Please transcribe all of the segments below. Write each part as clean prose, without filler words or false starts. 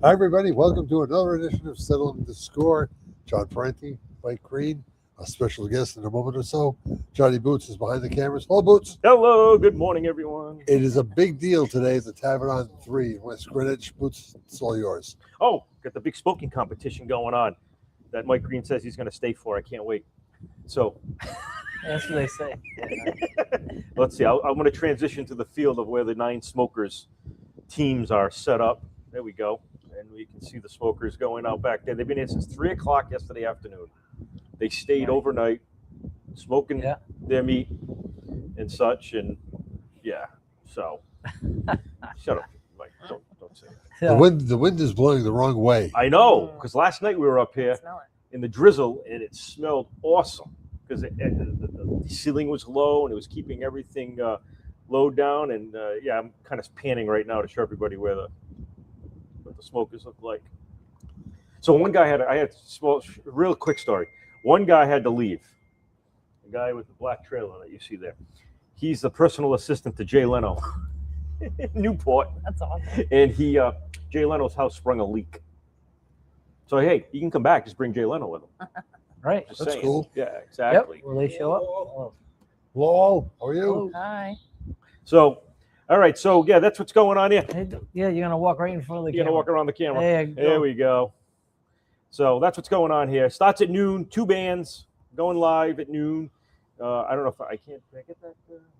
Hi, everybody. Welcome to another edition of Settling the Score. John Parenti, Mike Green, a special guest in a moment or so. Johnny Boots is behind the cameras. Hello, Boots. Hello, good morning, everyone. It is a big deal today at the Tavern on 3 in West Greenwich. Boots, it's all yours. Oh, got the big smoking competition going on that Mike Green says he's going to stay for. I can't wait. So That's what they say. let's see. I'm going to transition to the field of where the 9 smokers teams are set up. There we go. And we can see the smokers going out back there. They've been here since 3 o'clock yesterday afternoon. They stayed overnight smoking their meat and such. And yeah, so shut up, Mike. Don't say it. The wind is blowing the wrong way. I know, because last night we were up here in the drizzle and it smelled awesome because the ceiling was low and it was keeping everything low down. And yeah, I'm kind of panning right now to show everybody what the smokers look like. So one guy real quick story. One guy had to leave. The guy with the black trailer that you see there. He's the personal assistant to Jay Leno in Newport. That's awesome. And Jay Leno's house sprung a leak. So hey, you can come back. Just bring Jay Leno with him. Right. That's cool. Yeah, exactly. Yep. Will they show up? Oh. Hello, how are you? Hi. So, all right. So yeah, that's what's going on here. Hey, yeah, you're gonna walk right in front of the You're camera. gonna walk around the camera. There we go. So that's what's going on here. Starts at noon. 2 bands going live at noon. I don't know if I can't. Can I get that?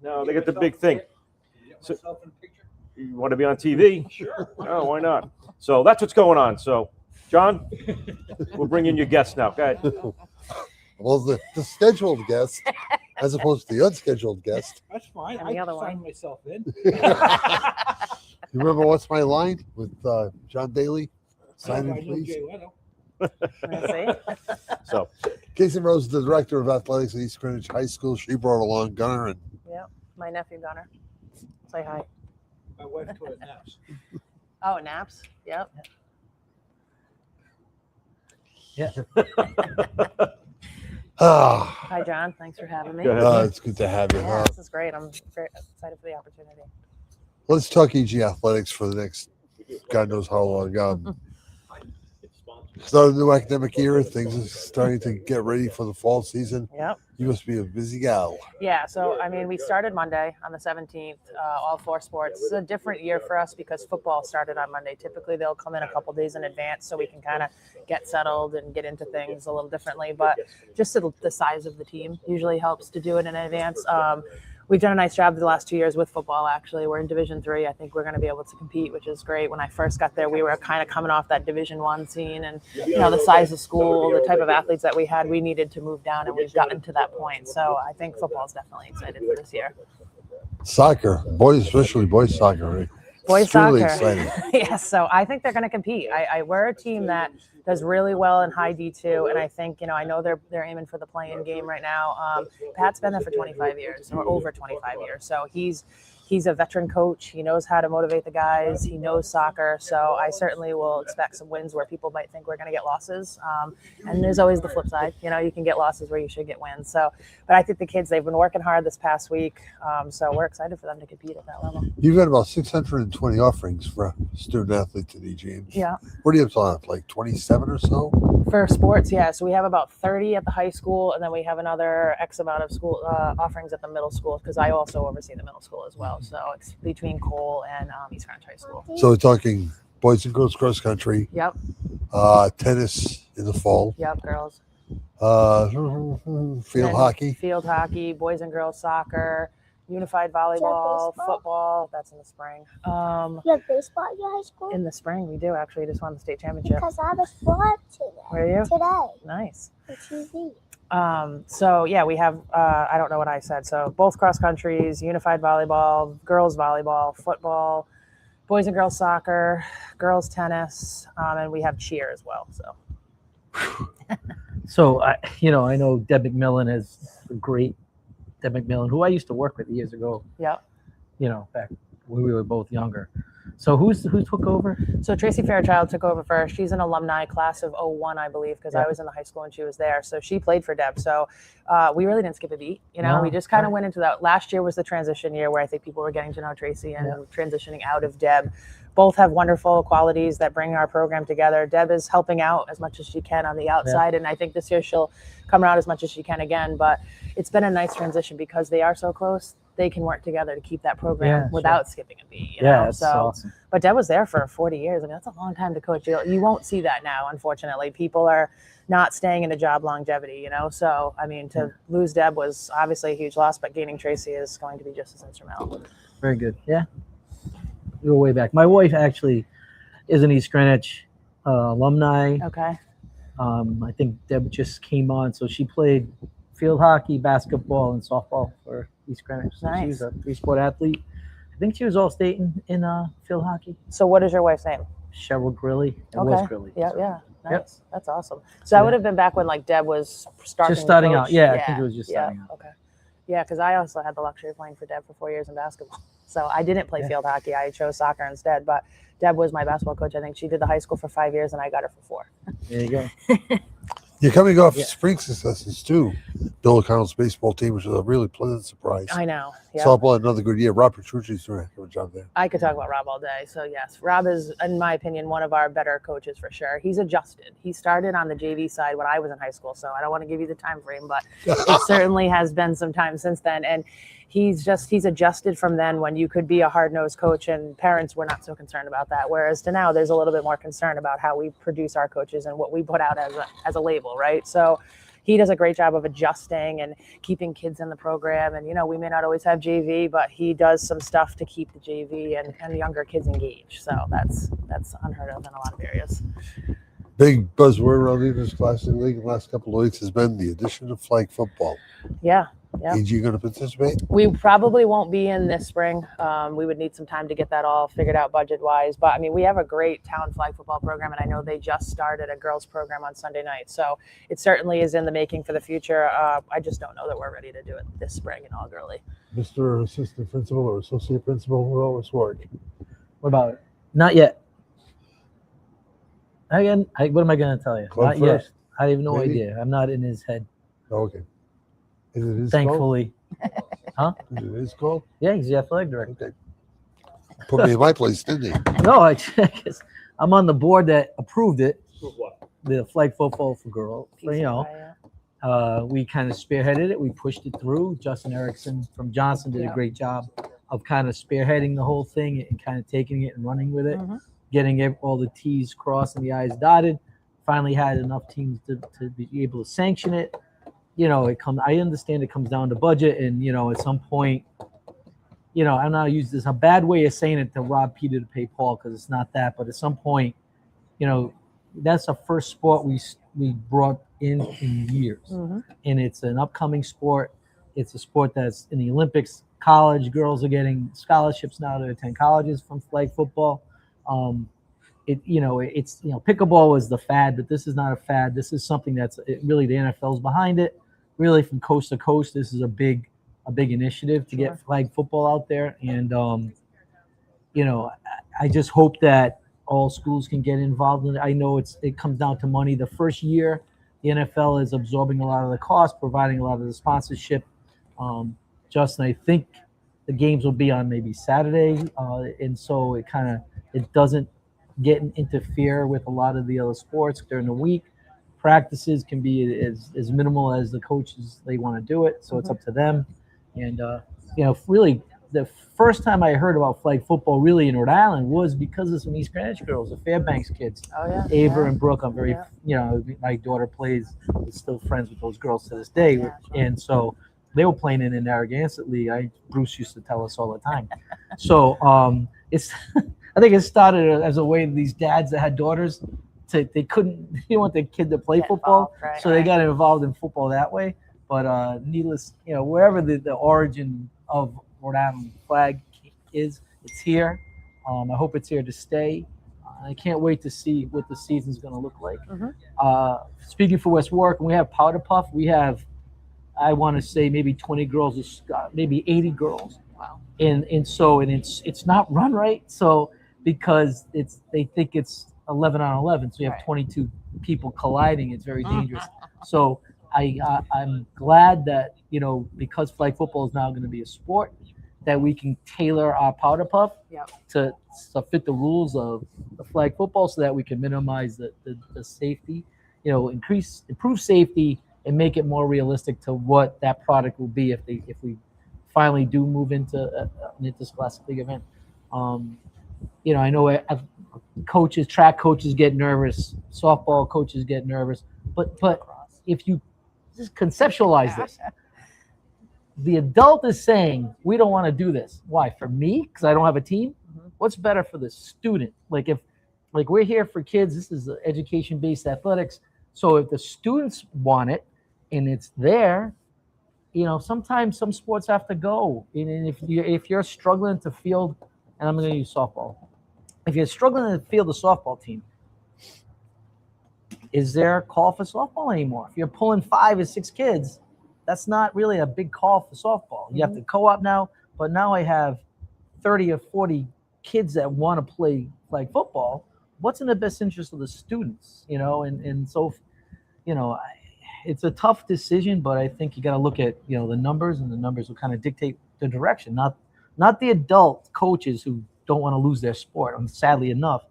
No, they get the big thing. So, you want to be on TV? Sure. Oh, why not? So that's what's going on. So, John, we'll bring in your guest now. Go ahead. Well, the scheduled guest, as opposed to the unscheduled guest. That's fine. And the I other signed one. myself in. You remember What's My Line with John Daly? Sign I in, know please. Jay Leno. So, Casey Rose, the director of athletics at East Greenwich High School. She brought along Gunnar and Yep, my nephew Gunnar. Say hi. My wife taught at Naps. Oh, Naps. Yep. Yeah. Hi, John. Thanks for having me. Go ahead. It's good to have you. Yeah, this is great. I'm very excited for the opportunity. Let's talk EG athletics for the next God knows how long. Start a new academic year. Things are starting to get ready for the fall season. Yep. You must be a busy gal. Yeah, so I mean, we started Monday on the 17th, all 4 sports. It's a different year for us because football started on Monday. Typically, they'll come in a couple days in advance so we can kind of get settled and get into things a little differently. But just the size of the team usually helps to do it in advance. We've done a nice job the last 2 years with football, actually. We're in Division III. I think we're going to be able to compete, which is great. When I first got there, we were kind of coming off that Division I scene. And, you know, the size of school, the type of athletes that we had, we needed to move down, and we've gotten to that point. So I think football is definitely excited for this year. Soccer, boys, especially boys soccer. Right? Boys Extremely soccer. exciting. Yes, so I think they're going to compete. We're a team that does really well in high D2, and I think, you know, I know they're aiming for the play-in game right now. Pat's been there for 25 years, or over 25 years, so he's a veteran coach. He knows how to motivate the guys. He knows soccer, so I certainly will expect some wins where people might think we're going to get losses. And there's always the flip side. You know, you can get losses where you should get wins. So, but I think the kids, they've been working hard this past week, so we're excited for them to compete at that level. You've got about 620 offerings for student athletes at EG. Yeah. What do you have on? Like 27 or so? For sports, yeah. So we have about 30 at the high school, and then we have another X amount of school offerings at the middle school, because I also oversee the middle school as well. So it's between Cole and East Greenwich High School. So we're talking boys and girls cross country. Yep. Tennis in the fall. Yep, girls. Field hockey. Field hockey, boys and girls soccer, unified volleyball, football. That's in the spring. You have baseball at your high school? In the spring, we do actually. Just won the state championship. Because I was sport today. Were you? Today. Nice. For TV. So yeah, we have, I don't know what I said. So both cross countries, unified volleyball, girls volleyball, football, boys and girls soccer, girls tennis, and we have cheer as well. So. So I know Deb McMillan is a great Deb McMillan, who I used to work with years ago. Yep. You know, back when we were both younger. So who took over? So Tracy Fairchild took over first. She's an alumni class of 01, I believe, because I was in the high school and she was there. So she played for Deb. So we really didn't skip a beat. You know, we just kind of went into that. Last year was the transition year where I think people were getting to know Tracy and transitioning out of Deb. both have wonderful qualities that bring our program together. Deb is helping out as much as she can on the outside, and I think this year she'll come around as much as she can again. But it's been a nice transition because they are so close. They can work together to keep that program without skipping a beat. You know? That's so awesome. But Deb was there for 40 years. I mean, that's a long time to coach. You won't see that now, unfortunately. People are not staying in a job longevity, you know? So, I mean, to lose Deb was obviously a huge loss, but gaining Tracy is going to be just as instrumental. Very good. Yeah. We go way back. My wife actually is an East Greenwich alumni. Okay. I think Deb just came on, so she played field hockey, basketball, and softball for East Greenwich. So Nice. she was a three-sport athlete. I think she was all-state in field hockey. So what is your wife's name? Cheryl Grilly. It Okay. was Grilly. Yeah, so. yeah. Nice. Yep. That's awesome. So that would have been back when like Deb was starting. Just starting to out. coach. Yeah, I think it was just starting out. Okay. Yeah, because I also had the luxury of playing for Deb for 4 years in basketball. So I didn't play field hockey. I chose soccer instead. But Deb was my basketball coach. I think she did the high school for 5 years, and I got her for 4. There you go. You're coming off spring successes too. Bill O'Connell's baseball team, which was a really pleasant surprise. I know. Yeah. Softball had another good year. Rob Petrucci's doing a heck of a job there. I could talk about Rob all day. So yes, Rob is, in my opinion, one of our better coaches for sure. He's adjusted. He started on the JV side when I was in high school, so I don't want to give you the time frame, but it certainly has been some time since then. And he's adjusted from then when you could be a hard-nosed coach and parents were not so concerned about that. Whereas to now, there's a little bit more concern about how we produce our coaches and what we put out as a label, right? So he does a great job of adjusting and keeping kids in the program. And, you know, we may not always have JV, but he does some stuff to keep the JV and younger kids engaged. So that's unheard of in a lot of areas. Big buzzword around the English Classic League in the last couple of weeks has been the addition of flag football. Yeah. Yeah. AG going to participate? We probably won't be in this spring. We would need some time to get that all figured out budget-wise. But, I mean, we have a great town flag football program, and I know they just started a girls program on Sunday night. So it certainly is in the making for the future. I just don't know that we're ready to do it this spring and all girly. Mr. Assistant Principal or Associate Principal will always work. What about it? Not yet. Again, what am I going to tell you? Club Not yet. first? I have no Maybe? idea. I'm not in his head, Oh, okay. Is it his thankfully. call? Is it his call? Yeah, he's the athletic director. Okay. Put me in my place, didn't he? No, I'm on the board that approved it, What? the flag football for girls. You know, we kind of spearheaded it. We pushed it through. Justin Erickson from Johnson did a great job of kind of spearheading the whole thing and kind of taking it and running with it, getting all the T's crossed and the I's dotted. Finally had enough teams to be able to sanction it. You know, I understand it comes down to budget, and you know, at some point, you know, I'm not use this a bad way of saying it to rob Peter to pay Paul because it's not that, but at some point, you know, that's the first sport we brought in years, and it's an upcoming sport. It's a sport that's in the Olympics. College girls are getting scholarships now to attend colleges from flag football. Pickleball was the fad, but this is not a fad. This is something that's really the NFL's behind it. Really, from coast to coast, this is a big initiative to get flag football out there. And you know, I just hope that all schools can get involved in it. I know it comes down to money. The first year, the NFL is absorbing a lot of the cost, providing a lot of the sponsorship. Justin, I think the games will be on maybe Saturday, and so it doesn't interfere with a lot of the other sports during the week. Practices can be as minimal as the coaches they want to do it, so it's up to them. And you know, really, the first time I heard about flag football really in Rhode Island was because of some East Greenwich girls, the Fairbanks kids. Oh yeah. Ava and Brooke. I'm very, you know, my daughter is still friends with those girls to this day, and so they were playing in Narragansett League. Bruce used to tell us all the time. So it's. I think it started as a way these dads that had daughters they didn't want their kid to play football, so they got involved in football that way. But needless, you know, wherever the origin of Rhode Island flag is, it's here. I hope it's here to stay. I can't wait to see what the season's going to look like. Speaking for West Warwick, we have Powder Puff. We have, I want to say, maybe 20 girls, maybe 80 girls. Wow. And it's not run right. So because they think it's 11 on 11, so you have 22 people colliding. It's very dangerous. So I'm glad that, you know, because flag football is now going to be a sport, that we can tailor our powder puff Yep. to fit the rules of the flag football, so that we can minimize the safety, improve safety and make it more realistic to what that product will be if we finally do move into an interscholastic league event. I know track coaches get nervous, softball coaches get nervous, but if you just conceptualize this, the adult is saying, we don't want to do this. Why? For me? Because I don't have a team? Mhm. What's better for the student? Like we're here for kids, this is education-based athletics. So if the students want it and it's there, sometimes some sports have to go. And if you're struggling to field, and I'm going to use softball. If you're struggling to field a softball team, is there a call for softball anymore? If you're pulling 5 or 6 kids, that's not really a big call for softball. You have to co-op now, but now I have 30 or 40 kids that want to play flag football. What's in the best interest of the students? And so, it's a tough decision, but I think you got to look at, the numbers, and the numbers will kind of dictate the direction, not the adult coaches who don't want to lose their sport. And sadly enough,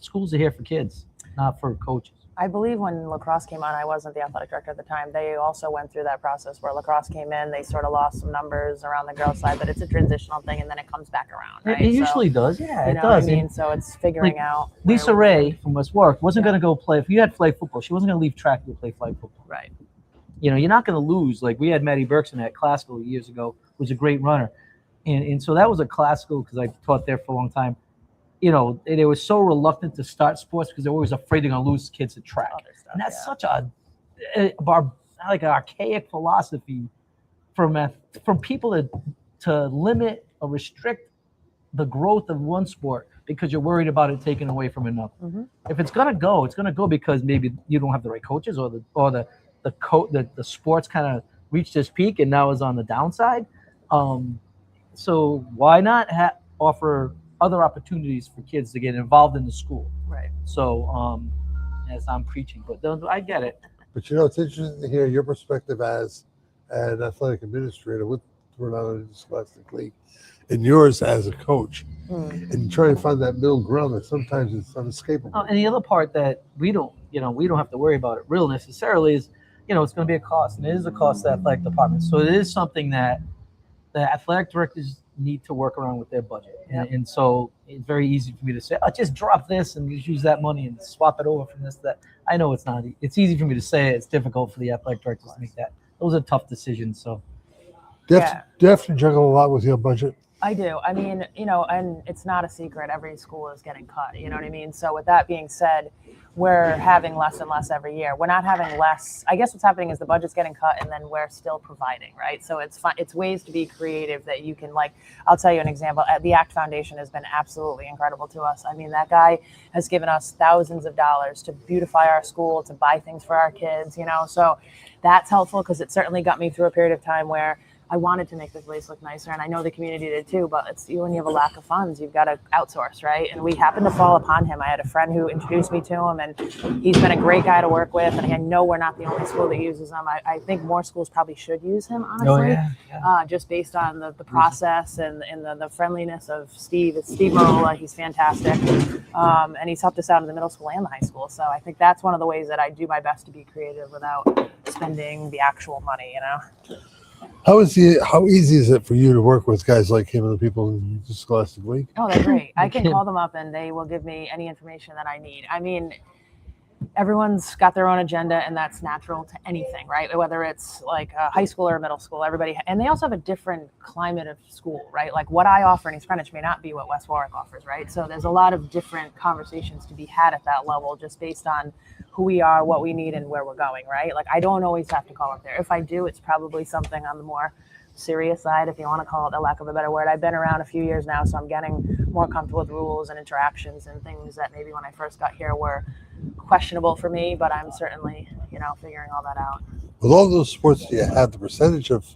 schools are here for kids, not for coaches. I believe when lacrosse came on, I wasn't the athletic director at the time. They also went through that process where lacrosse came in. They sort of lost some numbers around the girls' side, but it's a transitional thing, and then it comes back around. Right? It usually does. Yeah, You it know does. what I mean? So it's figuring out. Lisa Ray from West Warwick wasn't going to go play. If you had flag football, she wasn't going to leave track to play flag football. Right. You're not going to lose. Like we had Maddie Berkson at Classical years ago, who was a great runner. And so that was a Classical, because I taught there for a long time. They were so reluctant to start sports because they were always afraid they're going to lose kids to track. Stuff, and that's such an archaic philosophy from people to limit or restrict the growth of one sport because you're worried about it taken away from another. Mm-hmm. If it's going to go because maybe you don't have the right coaches, or the sports kind of reached its peak and now is on the downside. So why not offer other opportunities for kids to get involved in the school? Right. So as I'm preaching, but I get it. But it's interesting to hear your perspective as an athletic administrator with Rhode Island Scholastic League, and yours as a coach, and trying to find that middle ground that sometimes it's unescapable. And the other part that we don't have to worry about it real necessarily is, it's going to be a cost, and it is a cost to the athletic department. So it is something that the athletic directors need to work around with their budget. Yep. And so it's very easy for me to say, just drop this and just use that money and swap it over from this to that. I know it's not. It's easy for me to say. It's difficult for the athletic directors to make that. Those are tough decisions. So Do you have to juggle a lot with your budget? I do. I mean, and it's not a secret. Every school is getting cut. You know what I mean? So with that being said, we're having less and less every year. We're not having less. I guess what's happening is the budget's getting cut, and then we're still providing, right? So it's fun. It's ways to be creative that you can, I'll tell you an example. The ACT Foundation has been absolutely incredible to us. I mean, that guy has given us thousands of dollars to beautify our school, to buy things for our kids, So that's helpful, because it certainly got me through a period of time where I wanted to make the place look nicer, and I know the community did too, but it's when you have a lack of funds, you've got to outsource, right? And we happened to fall upon him. I had a friend who introduced me to him, and he's been a great guy to work with, and I know we're not the only school that uses him. I think more schools probably should use him, honestly, just based on the process and the friendliness of Steve. It's Steve Marola. He's fantastic, and he's helped us out in the middle school and the high school. So I think that's one of the ways that I do my best to be creative without spending the actual money, How easy is it for you to work with guys like him and the people in the Scholastic League? Oh, they're great. I can call them up and they will give me any information that I need. I mean, everyone's got their own agenda, and that's natural to anything, right? Whether it's like a high school or a middle school, and they also have a different climate of school, right? Like what I offer in East Greenwich may not be what West Warwick offers, right? So there's a lot of different conversations to be had at that level, just based on who we are, what we need, and where we're going, right? Like I don't always have to call up there. If I do, it's probably something on the more serious side, if you want to call it, the lack of a better word. I've been around a few years now, so I'm getting more comfortable with rules and interactions and things that maybe when I first got here were questionable for me, but I'm certainly, figuring all that out. With all those sports you have, the percentage of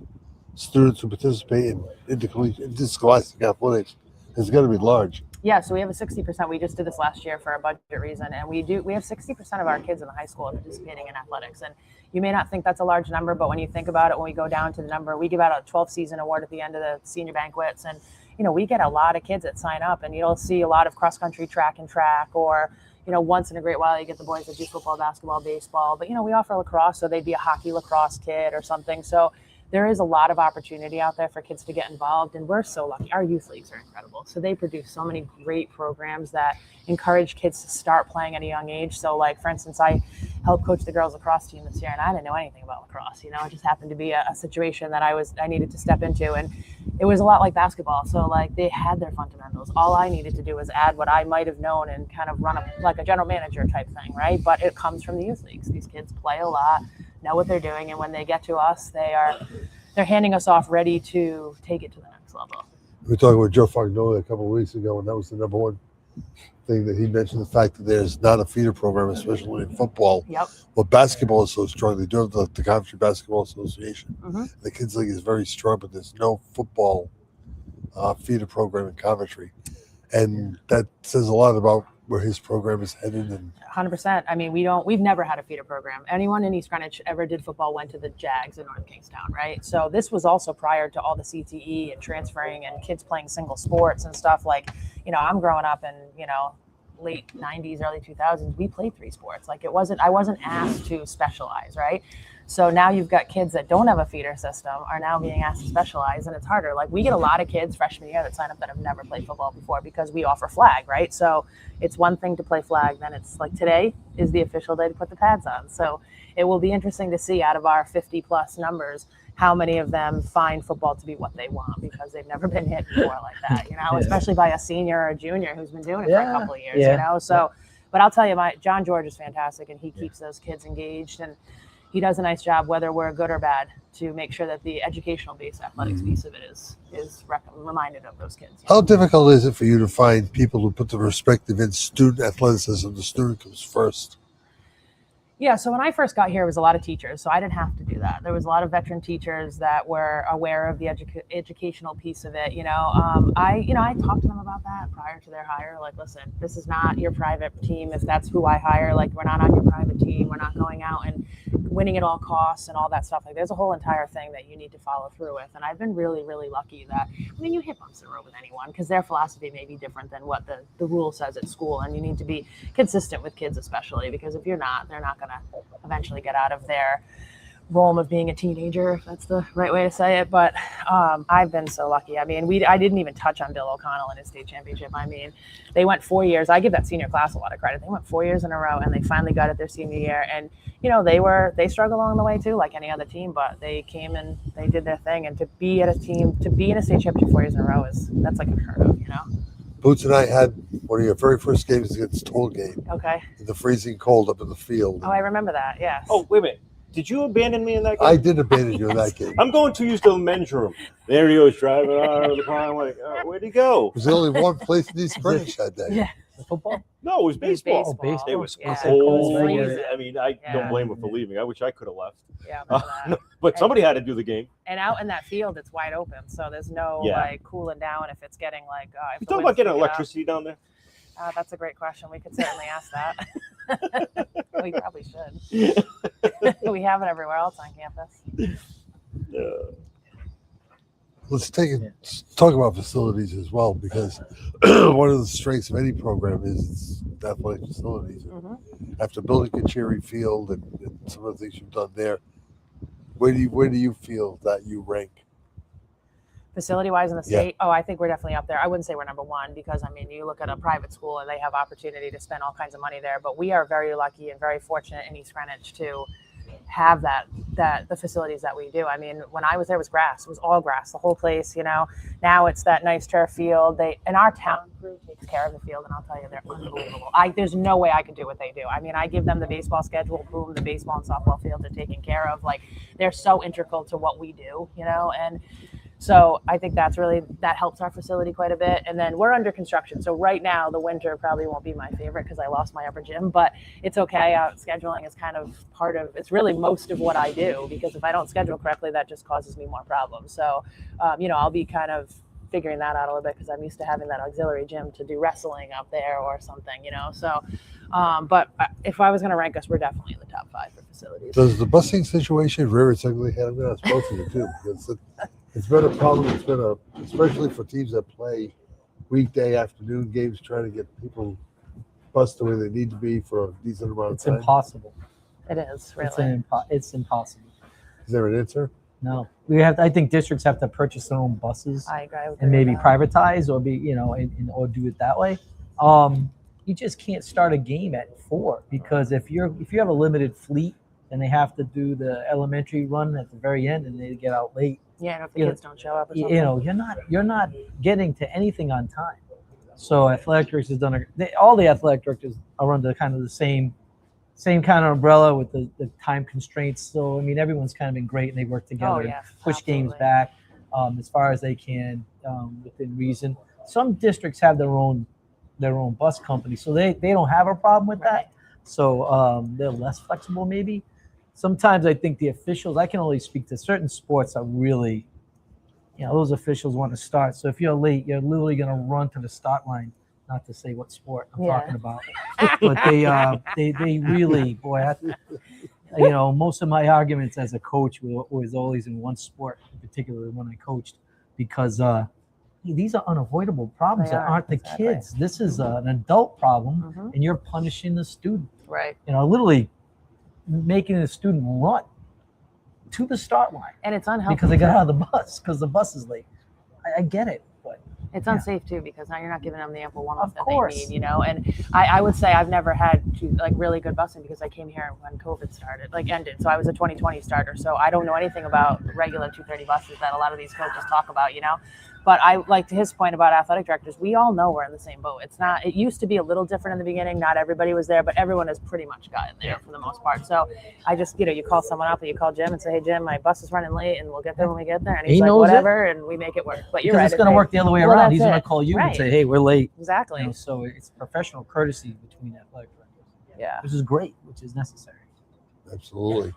students who participate in interscholastic athletics is going to be large. Yeah, so we have a 60%. We just did this last year for a budget reason, and we have 60% of our kids in the high school are participating in athletics. And You may not think that's a large number, but when you think about it, when we go down to the number, we give out a 12 season award at the end of the senior banquets. And, we get a lot of kids that sign up, and you'll see a lot of cross country track, or, once in a great while you get the boys that do football, basketball, baseball. But, we offer lacrosse, so they'd be a hockey lacrosse kid or something. So there is a lot of opportunity out there for kids to get involved, and we're so lucky. Our youth leagues are incredible. So they produce so many great programs that encourage kids to start playing at a young age. So, like, for instance, I helped coach the girls lacrosse team this year, and I didn't know anything about lacrosse. It just happened to be a situation that I needed to step into, and it was a lot like basketball. So, like, they had their fundamentals. All I needed to do was add what I might have known and kind of run like a general manager type thing, right? But it comes from the youth leagues. These kids play a lot, know what they're doing, and when they get to us, they're handing us off ready to take it to the next level. We were talking with Joe Fagnoli a couple of weeks ago, and that was the number one thing that he mentioned, the fact that there's not a feeder program, especially in football. Yep. Well, basketball is so strong. They do have the Country Basketball Association. Mm-hmm. The Kids League is very strong, but there's no football feeder program in Coventry. And that says a lot about where his program is headed. And 100%. I mean, we've never had a feeder program. Anyone in East Greenwich ever did football went to the Jags in North Kingstown, right? So this was also prior to all the CTE and transferring and kids playing single sports and stuff. Like, I'm growing up in, late 90s, early 2000s, we played 3 sports. Like, I wasn't asked to specialize, right? So now you've got kids that don't have a feeder system are now being asked to specialize, and it's harder. Like, we get a lot of kids freshman year that sign up that have never played football before because we offer flag, right? So it's one thing to play flag, then it's like today is the official day to put the pads on. So it will be interesting to see out of our 50 plus numbers how many of them find football to be what they want because they've never been hit before like that, especially by a senior or a junior who's been doing it for a couple of years, So, but I'll tell you, John George is fantastic, and he keeps those kids engaged, and he does a nice job, whether we're good or bad, to make sure that the educational-based athletics piece of it is reminded of those kids. how difficult is it for you to find people who put the perspective in student athleticism? The student comes first. Yeah, so when I first got here, it was a lot of teachers, so I didn't have to do that. There was a lot of veteran teachers that were aware of the educational piece of it. I talked to them about that prior to their hire. Like, listen, this is not your private team. If that's who I hire, like, we're not on your private team. We're not going out and winning at all costs and all that stuff. Like, there's a whole entire thing that you need to follow through with. And I've been really, really lucky that, you hit bumps in the road with anyone because their philosophy may be different than what the rule says at school. And you need to be consistent with kids, especially because if you're not, they're not going to eventually get out of their realm of being a teenager, if that's the right way to say it. But I've been so lucky. I mean, I didn't even touch on Bill O'Connell in his state championship. I mean, they went 4 years. I give that senior class a lot of credit. They went 4 years in a row, and they finally got it their senior year. And they struggled along the way too, like any other team. But they came and they did their thing. And to be in a state championship 4 years in a row that's like unheard of, Boots and I had one of your very first games against Tollgate. Okay. In the freezing cold up in the field. Oh, I remember that. Yes. Oh, wait a minute. Did you abandon me in that game? I did abandon you in that game. I'm going to use the men's room. There he goes, driving out of the car. I'm like, where'd he go? There's only one place in East Greenwich that day. Yeah. Football? No, it was baseball. Oh, baseball. It was Yeah. cold. Freezing. I mean, I don't blame him for leaving. I wish I could have left. Yeah. I remember that. But somebody had to do the game. And out in that field, it's wide open, so there's no like cooling down if it's getting like. You talk about getting electricity down there? That's a great question. We could certainly ask that. We probably should. We have it everywhere else on campus. Let's talk about facilities as well, because one of the strengths of any program is athletic facilities. Mm-hmm. After building Kachiri Field and some of the things you've done there, where do you feel that you rank? Facility-wise in the state, I think we're definitely up there. I wouldn't say we're number one because, I mean, you look at a private school and they have opportunity to spend all kinds of money there. But we are very lucky and very fortunate in East Greenwich to have the facilities that we do. I mean, when I was there, it was grass. It was all grass, the whole place, Now it's that nice turf field. And our town crew takes care of the field, and I'll tell you, they're unbelievable. There's no way I could do what they do. I mean, I give them the baseball schedule, boom, the baseball and softball fields are taken care of. Like, they're so integral to what we do, and so I think that helps our facility quite a bit. And then we're under construction. So right now, the winter probably won't be my favorite because I lost my upper gym, but it's okay. Scheduling is kind of it's really most of what I do, because if I don't schedule correctly, that just causes me more problems. So, I'll be kind of figuring that out a little bit because I'm used to having that auxiliary gym to do wrestling out there or something, you know. So, but if I was going to rank us, we're definitely in the top 5 for facilities. Does the busing situation rear its ugly head? I'm going to ask both of you too, because it's been a problem. It's been especially for teams that play weekday afternoon games, trying to get people bused the way they need to be for a decent amount of It's time. impossible. It is really. It's impossible. Is there an answer? No, I think districts have to purchase their own buses I agree with and maybe that. privatize or or do it that way. You just can't start a game at 4 because if you have a limited fleet and they have to do the elementary run at the very end and they get out late, Yeah, and if the you kids don't show up or something. you're not getting to anything on time. So athletic directors has done all the athletic directors are under kind of the same kind of umbrella with the time constraints. So I mean, everyone's kind of been great and they work together and push games back as far as they can within reason. Some districts have their own bus company, so they don't have a problem with that. So they're less flexible maybe. Sometimes I think the officials, I can only speak to certain sports, are really, those officials want to start. So if you're late, you're literally going to run to the start line. Not to say what sport I'm talking about, but they really, boy, most of my arguments as a coach was always in one sport, particularly when I coached, because these are unavoidable problems that aren't the kids. This is an adult problem, and you're punishing the student. Right. Literally making the student run to the start line. And it's unhealthy. Because they got out of the bus because the bus is late. I get it, but it's unsafe too because now you're not giving them the ample warm-up that course. they need, And I would say I've never had really good busing because I came here when COVID ended. So I was a 2020 starter. So I don't know anything about regular 230 buses that a lot of these coaches talk about, But I like to his point about athletic directors, we all know we're in the same boat. It used to be a little different in the beginning. Not everybody was there, but everyone has pretty much gotten there for the most part. So I just, you call someone up or you call Jim and say, hey, Jim, my bus is running late and we'll get there when we get there. And he's like, whatever. And we make it work. But you're right. It's going to work the other way around. He's going to call you and say, hey, we're late. Exactly. So it's professional courtesy between athletic directors. Yeah. Which is great, which is necessary. Absolutely.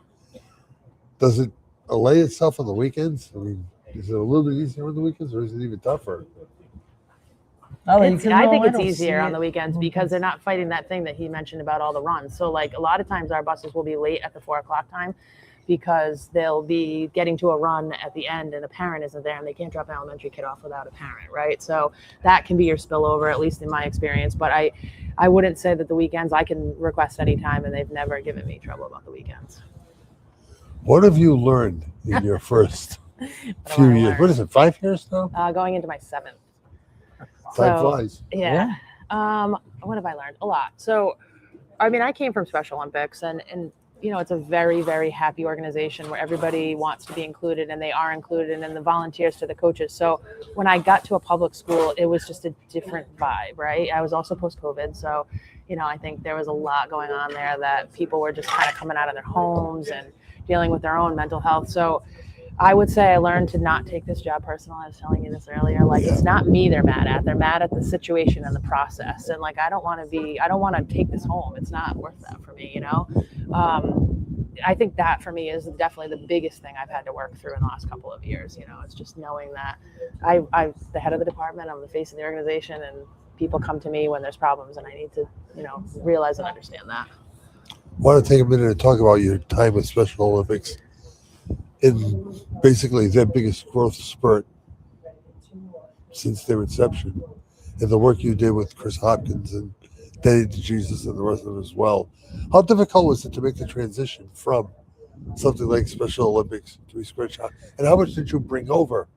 Does it allay itself on the weekends? I mean, is it a little bit easier on the weekends, or is it even tougher? I think it's easier on the weekends because they're not fighting that thing that he mentioned about all the runs. So, a lot of times our buses will be late at the 4 o'clock time because they'll be getting to a run at the end and a parent isn't there and they can't drop an elementary kid off without a parent, right? So that can be your spillover, at least in my experience. But I wouldn't say that the weekends I can request any time and they've never given me trouble about the weekends. What have you learned in your first few years? What is it, 5 years now? Going into my 7th. Time flies. Yeah. What have I learned? A lot. So, I came from Special Olympics and it's a very, very happy organization where everybody wants to be included and they are included, and then the volunteers to the coaches. So when I got to a public school, it was just a different vibe, right? I was also post-COVID. So, I think there was a lot going on there that people were just kind of coming out of their homes and dealing with their own mental health. So I would say I learned to not take this job personal. I was telling you this earlier. It's not me they're mad at. They're mad at the situation and the process. And I don't want to take this home. It's not worth that for me, I think that for me is definitely the biggest thing I've had to work through in the last couple of years. It's just knowing that I'm the head of the department, I'm the face of the organization, and people come to me when there's problems, and I need to, realize and understand that. I want to take a minute and talk about your time with Special Olympics in basically their biggest growth spurt since their inception, and the work you did with Chris Hopkins and Daddy DeJesus and the rest of them as well. How difficult was it to make the transition from something like Special Olympics to East Greenwich? And how much did you bring over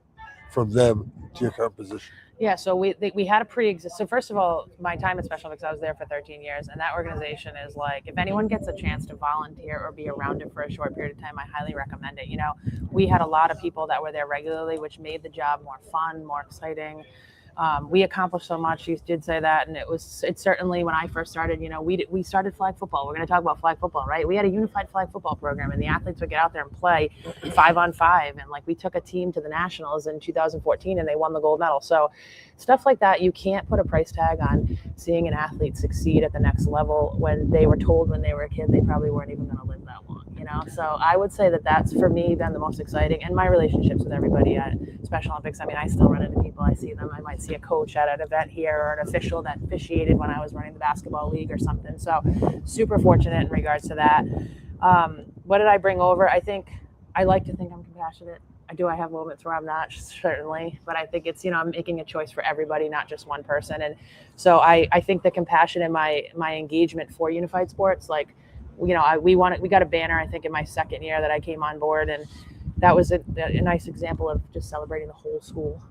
from them to your current position? Yeah, so we had a pre-exist. So first of all, my time at Special Olympics, I was there for 13 years, and that organization is if anyone gets a chance to volunteer or be around it for a short period of time, I highly recommend it. We had a lot of people that were there regularly, which made the job more fun, more exciting. We accomplished so much. You did say that, and it's certainly when I first started. We started flag football. We're going to talk about flag football, right? We had a unified flag football program, and the athletes would get out there and play 5-on-5. And we took a team to the nationals in 2014, and they won the gold medal. So stuff like that, you can't put a price tag on seeing an athlete succeed at the next level when they were told when they were a kid they probably weren't even going to live that long. you know. So I would say that that's for me been the most exciting, and my relationships with everybody at Special Olympics. I mean, I still run into people. I see them. I might see a coach at an event here or an official that officiated when I was running the basketball league or something. So super fortunate in regards to that. What did I bring over? I think I like to think I'm compassionate. I have moments where I'm not, certainly, but I think it's, I'm making a choice for everybody, not just one person. And so I think the compassion in my engagement for unified sports, like, we got a banner, I think, in my second year that I came on board, and that was a nice example of just celebrating the whole school.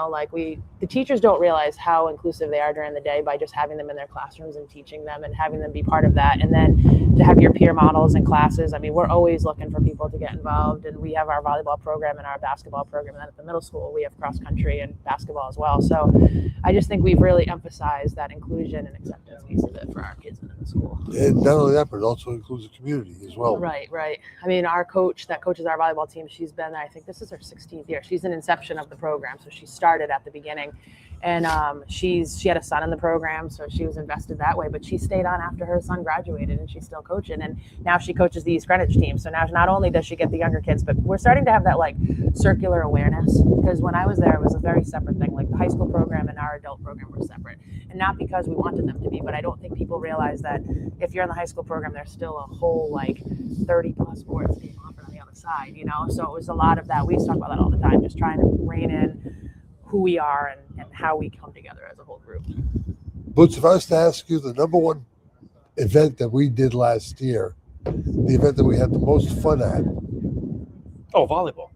Like the teachers don't realize how inclusive they are during the day by just having them in their classrooms and teaching them and having them be part of that. And then to have your peer models and classes. I mean, we're always looking for people to get involved, and we have our volleyball program and our basketball program. And then at the middle school, we have cross country and basketball as well. So I just think we've really emphasized that inclusion and acceptance piece of it for our kids in the school. And not only that, but it also includes the community as well. Right. I mean, our coach that coaches our volleyball team, she's been there, I think this is her 16th year. She's an inception of the program. So she started at the beginning, and she had a son in the program, so she was invested that way, but she stayed on after her son graduated, and she's still coaching, and now she coaches the East Greenwich team. So now not only does she get the younger kids, but we're starting to have that like circular awareness, because when I was there, it was a very separate thing. Like the high school program and our adult program were separate, and not because we wanted them to be, but I don't think people realize that if you're in the high school program, there's still a whole like 30 plus sports being offered on the other side, so it was a lot of that. We used to talk about that all the time, just trying to rein in who we are and how we come together as a whole group. Boots, if I was to ask you the number one event that we did last year, the event that we had the most fun at. Oh, volleyball.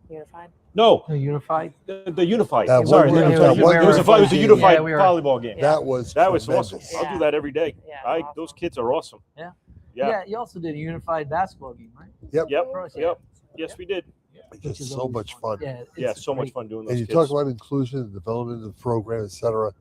Unified? No, Unified. the unified. That Sorry, one- it that one- was a unified Yeah, we were- volleyball game. That was That was tremendous. awesome. I'll do that every day. Yeah, awesome. Those kids are awesome. Yeah. Yeah. You also did a unified basketball game, right? Yep. Yep. Yes, we did. It's just so much fun. Yeah, So much fun doing those And you kids. talk about inclusion and development of the program, etc.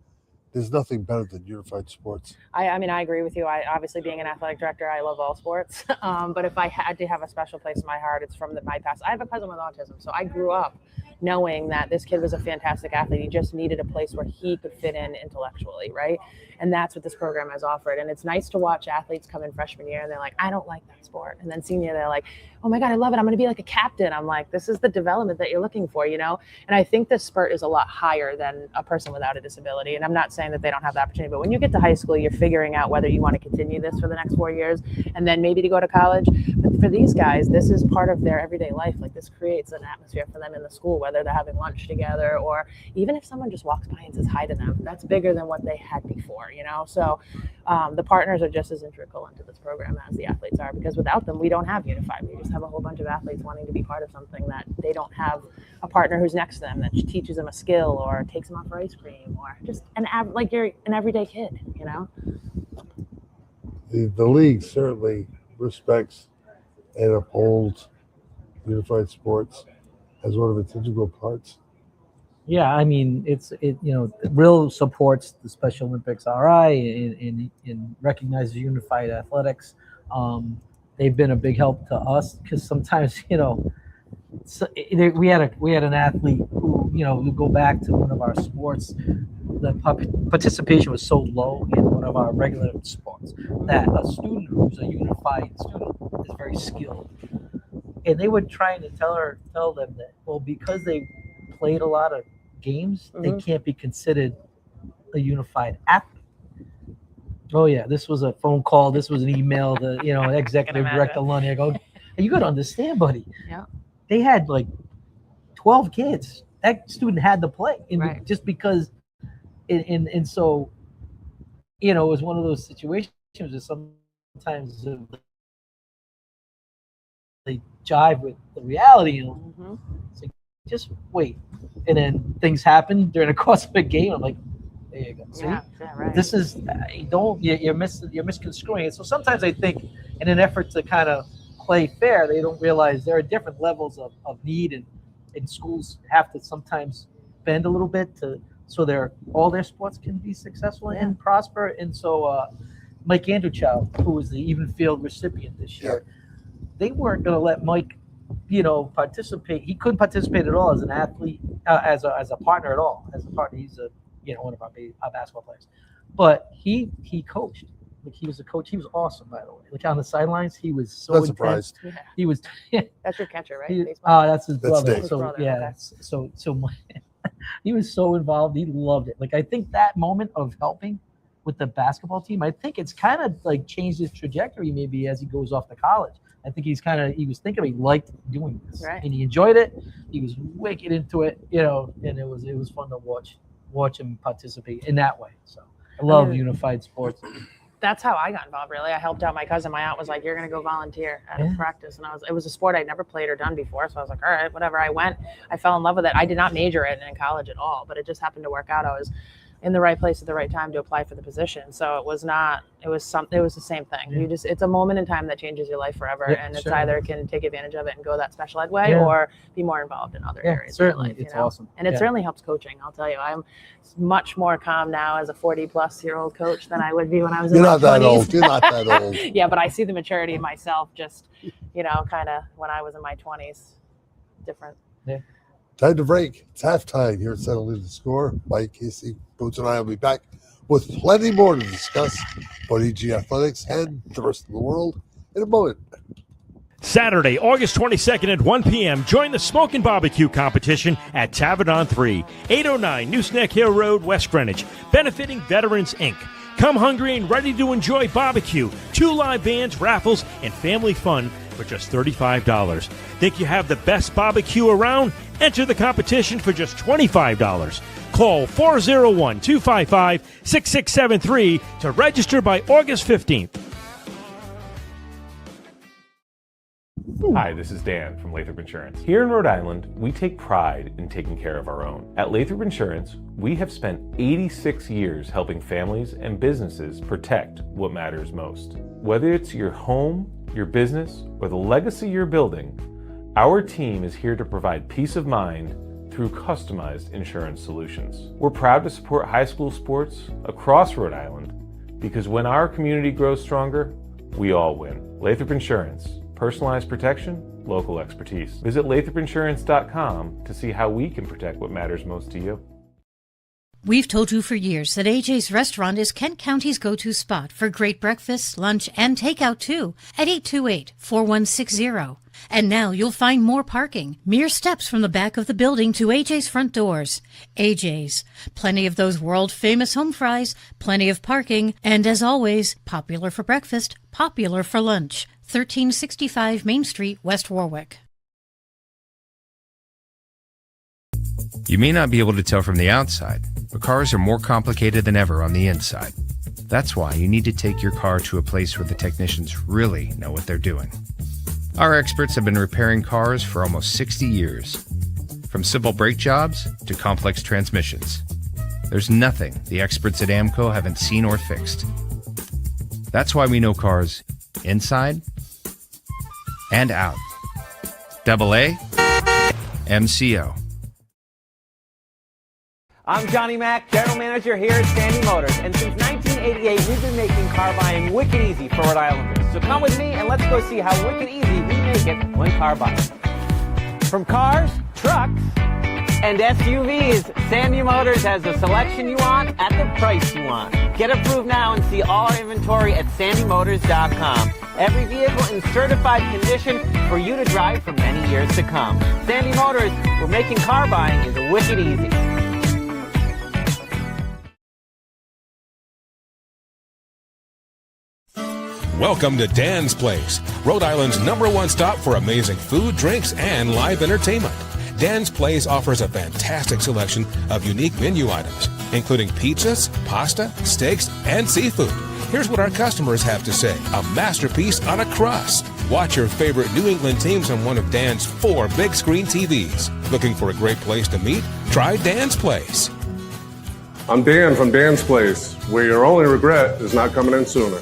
There's nothing better than unified sports. I mean, I agree with you. I obviously, being an athletic director, I love all sports. But if I had to have a special place in my heart, it's from my past. I have a cousin with autism, so I grew up knowing that this kid was a fantastic athlete. He just needed a place where he could fit in intellectually, right? And that's what this program has offered. And it's nice to watch athletes come in freshman year and they're like, I don't like that sport. And then senior, they're like, oh my God, I love it. I'm going to be like a captain. I'm like, this is the development that you're looking for, And I think this spurt is a lot higher than a person without a disability. And I'm not saying that they don't have the opportunity, but when you get to high school, you're figuring out whether you want to continue this for the next 4 years and then maybe to go to college. But for these guys, this is part of their everyday life. Like, this creates an atmosphere for them in the school, whether they're having lunch together or even if someone just walks by and says hi to them. That's bigger than what they had before, So the partners are just as integral into this program as the athletes are, because without them, we don't have unified. We just have a whole bunch of athletes wanting to be part of something that they don't have a partner who's next to them that teaches them a skill or takes them out for ice cream or just like you're an everyday kid, The league certainly respects and upholds unified sports as one of its integral parts. Yeah, I mean, it real supports the Special Olympics RI and recognizes unified athletics. They've been a big help to us because sometimes, we had an athlete who, we go back to one of our sports, the participation was so low in one of our regular sports that a student who's a unified student is very skilled. And they were trying to tell them that, well, because they played a lot of games, they can't be considered a unified athlete. Oh yeah, this was a phone call. This was an email. The executive director Lunny. I go, you got to understand, buddy. Yeah. They had like 12 kids. That student had to play, just because. And so, it was one of those situations that sometimes they jive with the reality. So just wait, and then things happen during the course of a game. I'm like, there you go. See? Yeah, right. This is you're misconstruing it. So sometimes I think, in an effort to kind of play fair, they don't realize there are different levels of need, and schools have to sometimes bend a little bit so all their sports can be successful and prosper. And so Mike Andrewchow, who was the even field recipient this year, they weren't going to let Mike participate. He couldn't participate at all as an athlete, as a partner at all. As a partner, he's one of our basketball players. But he coached, Like he was a coach. He was awesome, by the way. Like on the sidelines, he was so Not intense. surprised. Yeah. He was. That's your catcher, right? He, Baseball? that's his That's brother. Dave. So His brother, yeah, okay. he was so involved. He loved it. Like I think that moment of helping with the basketball team, I think it's kind of like changed his trajectory maybe as he goes off to college. I think he was thinking he liked doing this, Right. and he enjoyed it. He was wicked into it, and it was fun to watch him participate in that way. So I love unified sports. That's how I got involved, really. I helped out my cousin. My aunt was like, "You're going to go volunteer at a practice." And it was a sport I'd never played or done before. So I was like, all right, whatever. I went, I fell in love with it. I did not major in it in college at all, but it just happened to work out. I was in the right place at the right time to apply for the position. So it was the same thing. Yeah. It's a moment in time that changes your life forever. Yeah, And it's sure. either can take advantage of it and go that special ed way Yeah. or be more involved in other Yeah, areas. of your certainly. life, It's awesome. And it Yeah. certainly helps coaching. I'll tell you, I'm much more calm now as a 40-plus-year-old coach than I would be when I was You're in my not that 20s. old. You're not that old. Yeah, but I see the maturity in myself just, kind of when I was in my 20s, different. Time to break. It's halftime here at Settle In the Score. Mike, Casey, Boots, and I will be back with plenty more to discuss about EG Athletics and the rest of the world in a moment. Saturday, August 22nd at 1 p.m., join the Smoke and Barbecue competition at Tavern on 3, 809 Nooseneck Hill Road, West Greenwich, benefiting Veterans, Inc. Come hungry and ready to enjoy barbecue, 2 live bands, raffles, and family fun for just $35. Think you have the best barbecue around? Enter the competition for just $25. Call 401-255-6673 to register by August 15th. Hi, this is Dan from Lathrop Insurance. Here in Rhode Island, we take pride in taking care of our own. At Lathrop Insurance, we have spent 86 years helping families and businesses protect what matters most. Whether it's your home, your business, or the legacy you're building, our team is here to provide peace of mind through customized insurance solutions. We're proud to support high school sports across Rhode Island because when our community grows stronger, we all win. Lathrop Insurance. Personalized protection, local expertise. Visit lathropinsurance.com to see how we can protect what matters most to you. We've told you for years that AJ's Restaurant is Kent County's go-to spot for great breakfast, lunch, and takeout too at 828-4160. And now you'll find more parking, mere steps from the back of the building to AJ's front doors. AJ's. Plenty of those world-famous home fries, plenty of parking, and as always, popular for breakfast, popular for lunch. 1365 Main Street, West Warwick. You may not be able to tell from the outside, but cars are more complicated than ever on the inside. That's why you need to take your car to a place where the technicians really know what they're doing. Our experts have been repairing cars for almost 60 years. From simple brake jobs to complex transmissions. There's nothing the experts at AMCO haven't seen or fixed. That's why we know cars inside and out. AA MCO. I'm Johnny Mack, General Manager here at Sandy Motors, and since 1988 we've been making car buying wicked easy for Rhode Islanders. So come with me and let's go see how wicked easy we make it when car buying. From cars, trucks, and SUVs, Sandy Motors has the selection you want at the price you want. Get approved now and see all our inventory at sandymotors.com. Every vehicle in certified condition for you to drive for many years to come. Sandy Motors, where making car buying is wicked easy. Welcome to Dan's Place, Rhode Island's #1 stop for amazing food, drinks, and live entertainment. Dan's Place offers a fantastic selection of unique menu items, including pizzas, pasta, steaks, and seafood. Here's what our customers have to say: a masterpiece on a crust. Watch your favorite New England teams on one of Dan's 4 big screen TVs. Looking for a great place to meet? Try Dan's Place. I'm Dan from Dan's Place, where your only regret is not coming in sooner.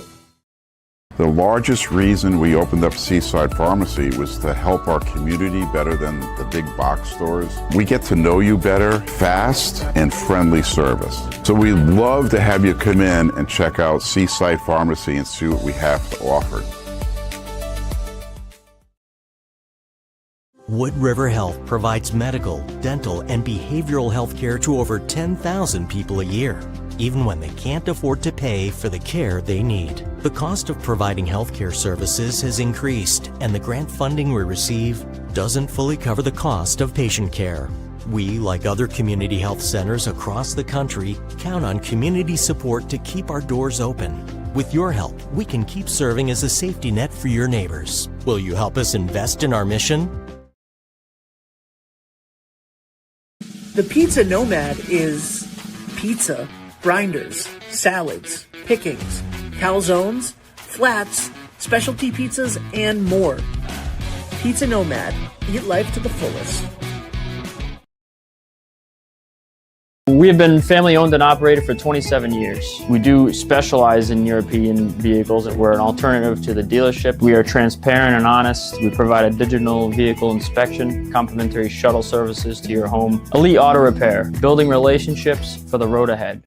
The largest reason we opened up Seaside Pharmacy was to help our community better than the big box stores. We get to know you better, fast and friendly service. So we'd love to have you come in and check out Seaside Pharmacy and see what we have to offer. Wood River Health provides medical, dental, and behavioral health care to over 10,000 people a year. even when they can't afford to pay for the care they need. The cost of providing healthcare services has increased, and the grant funding we receive doesn't fully cover the cost of patient care. We, like other community health centers across the country, count on community support to keep our doors open. With your help, we can keep serving as a safety net for your neighbors. Will you help us invest in our mission? The Pizza Nomad is pizza, grinders, salads, pickings, calzones, flats, specialty pizzas, and more. Pizza Nomad. Eat life to the fullest. We have been family owned and operated for 27 years. We do specialize in European vehicles. We're an alternative to the dealership. We are transparent and honest. We provide a digital vehicle inspection, complimentary shuttle services to your home, elite auto repair, building relationships for the road ahead.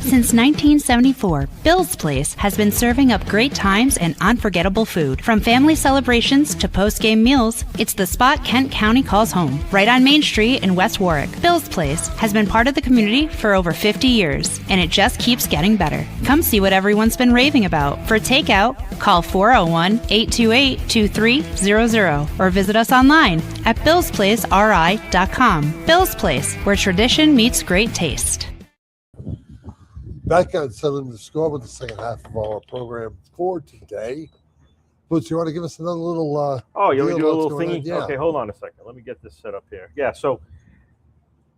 Since 1974, Bill's Place has been serving up great times and unforgettable food. From family celebrations to post-game meals, it's the spot Kent County calls home, right on Main Street in West Warwick. Bill's Place has been part of the community for over 50 years, and it just keeps getting better. Come see what everyone's been raving about. For takeout, call 401-828-2300 or visit us online at billsplaceri.com. Bill's Place, where tradition meets great taste. Back on Southern the Score with the second half of our program for today. Boots, you want to give us another little oh, you want deal to do a what's little going thingy? on? Yeah. Okay, hold on a second. Let me get this set up here. Yeah, so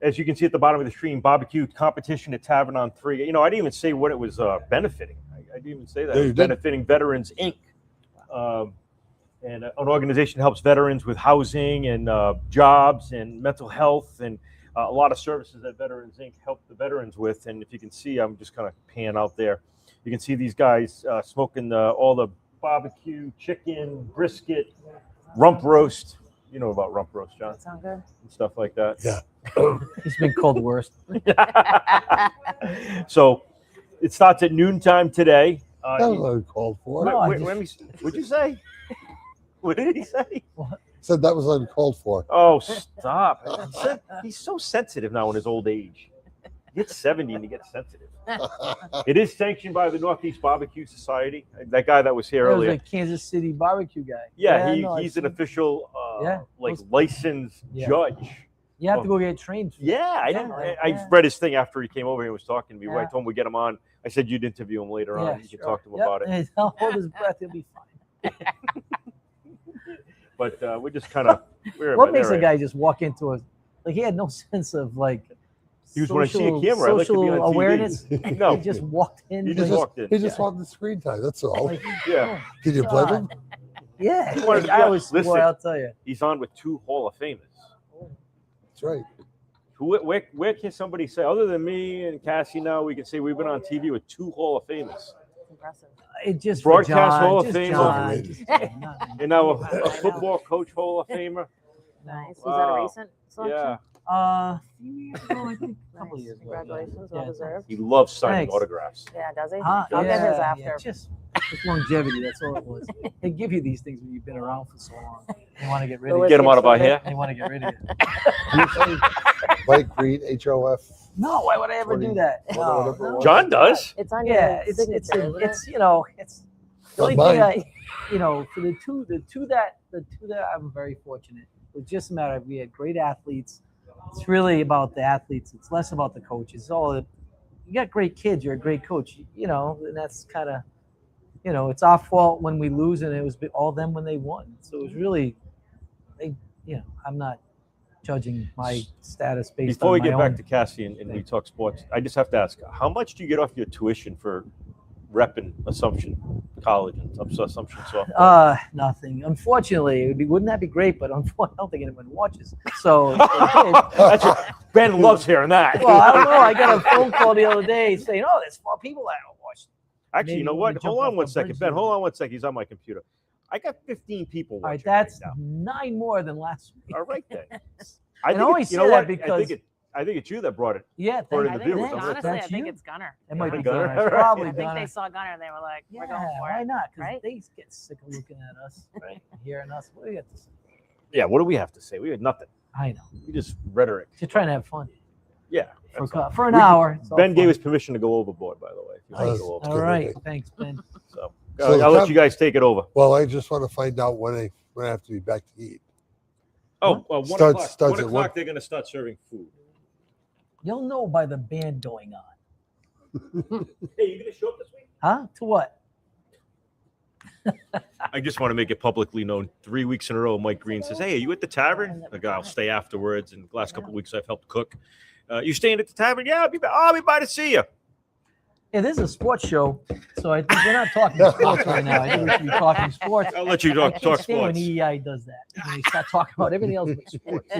as you can see at the bottom of the screen, barbecue competition at Tavern on 3. You know, I didn't even say what it was benefiting. I didn't even say that. Yeah, It was benefiting Veterans, Inc. And an organization that helps veterans with housing and jobs and mental health and a lot of services that Veterans Inc. help the veterans with. And if you can see, I'm just kind of pan out there. You can see these guys smoking all the barbecue, chicken, brisket, rump roast. You know about rump roast, John. That sound good? And stuff like that. Yeah. He's been called the worst. So it starts at noontime today. That was uncalled for. What'd you say? What did he say? Said that was uncalled for. Oh, stop. He's so sensitive now in his old age. He gets 70 and he gets sensitive. It is sanctioned by the Northeast Barbecue Society. That guy that was here That was earlier. a Kansas City barbecue guy. Yeah, no, he's an official, Yeah. licensed judge. You have to go get trained. Yeah, I read his thing after he came over and was talking to me. I told him we'd get him on. I said you'd interview him later on. You can talk to him about it. And he'll hold his breath. He'll be fine. But we're just kind of. What makes a guy just walk into a like he had no sense of like he was when I see a camera, I like to be on TV. awareness. No, he just walked in. He just walked in. He just wanted the screen time. That's all. Yeah. Can you blame him? Yeah. He wanted to be I on. always, Listen, boy, I'll tell you. he's on with 2 Hall of Famers. That's right. Where can somebody say, other than me and Cassie now, we can say we've been on TV with 2 Hall of Famers? Impressive. It just Broadcast Hall of just Famer. John. And now a football coach Hall of Famer. Nice. Was that a recent selection? Yeah. A few years ago, I think. A couple years ago. Congratulations. Well deserved. He loves signing Thanks. autographs. Yeah, does he? Huh? I'll get his Yeah, after. just longevity. That's all it was. They give you these things when you've been around for so long. They want to get rid of you. Get him out of our hair. They want to get rid of you. Mike Green, HOF. No, why would I ever do that? No. John does. It's on your Yeah, signature, isn't it? it's you know, it's the only Not thing mine. for the two that I'm very fortunate. It was just a matter of we had great athletes. It's really about the athletes. It's less about the coaches. It's all you got great kids. You're a great coach. You know, and that's kind of, you know, it's our fault when we lose, and it was all them when they won. So it was really, I'm not judging my status based Before on we my get own. back to Cassie and we talk sports, I just have to ask, how much do you get off your tuition for repping Assumption College and Assumption softball? Nothing. Unfortunately, wouldn't that be great? But unfortunately, I don't think anyone watches. So That's what Ben loves hearing that. well, I don't know. I got a phone call the other day saying, "Oh, there's 4 people that don't watch." Actually, Maybe you know when what? we Hold jump on off one the second, bridge Ben. there. Hold on one second. He's on my computer. I got 15 people All right, watching. that's right now. 9 more than last week. All right then. I always say that because I think it's you that brought it. yeah, brought it I in the think, viewers. honestly, I That's think you. it's Gunner. It might be Gunner. Gunner. It's probably I think Gunner. they saw Gunner and they were like, we're going for why it. not? Because Right? they get sick of looking at us, right? Hearing us. What do you have to say? Yeah, what do we have to say? We had nothing. I know. We just rhetoric. You're trying to have fun. Yeah. For an hour. it's all Ben gave fun. us permission to go overboard, by the way. If you want to Nice. go All overboard. right. Thanks, Ben. So, So I'll let you guys take it over. Well, I just want to find out when I have to be back to eat. Oh, 1 Studs- o'clock. studs 1 at o'clock, one- they're going to start serving food. You'll know by the band going on. Hey, you going to show up this week? Huh? To what? I just want to make it publicly known. 3 weeks in a row, Mike Green says, "Hey, are you at the tavern?" The guy will stay afterwards. And the last couple of weeks, I've helped cook. You staying at the tavern? Yeah, I'll be by to see you. Yeah, this is a sports show, so I think we're not talking sports right now. I think we should be talking sports. I'll let you I talk can't stand sports. when EEI does that. When they start talking about everything else but sports.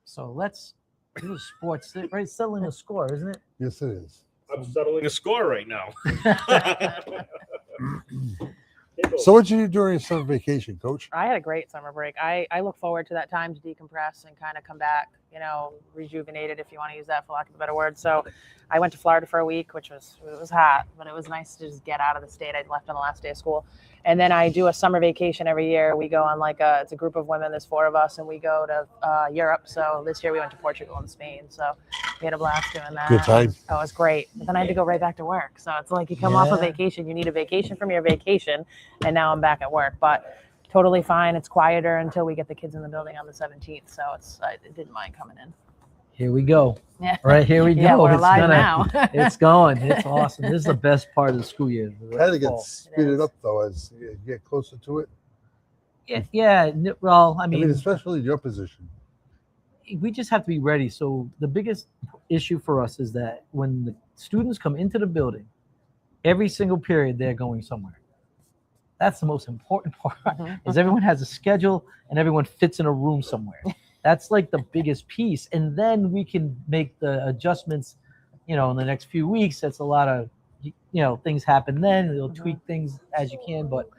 So let's do sports, right? Settling the score, isn't it? Yes, it is. I'm settling a score right now. So what did you do during summer vacation, Coach? I had a great summer break. I look forward to that time to decompress and kind of come back, rejuvenated, if you want to use that for lack of a better word. So I went to Florida for a week, which was hot, but it was nice to just get out of the state. I'd left on the last day of school. And then I do a summer vacation every year. We go on it's a group of women, there's 4 of us, and we go to Europe. So this year we went to Portugal and Spain. So we had a blast doing that. Good time. Oh, it was great. But then I had to go right back to work. So it's like you come off a vacation, you need a vacation from your vacation, and now I'm back at work. But totally fine. It's quieter until we get the kids in the building on the 17th. So I didn't mind coming in. Here we go. Yeah. Right, here we go. Yeah, we're It's live gonna- now. It's going. It's awesome. This is the best part of the school year. Kind of gets speeded up though as you get closer to it. Yeah. Well, I I mean, mean, especially in your position. we just have to be ready. So the biggest issue for us is that when the students come into the building, every single period they're going somewhere. That's the most important part. Is everyone has a schedule and everyone fits in a room somewhere. That's like the biggest piece. And then we can make the adjustments, in the next few weeks. That's a lot of, things happen then. They'll tweak things as you can. But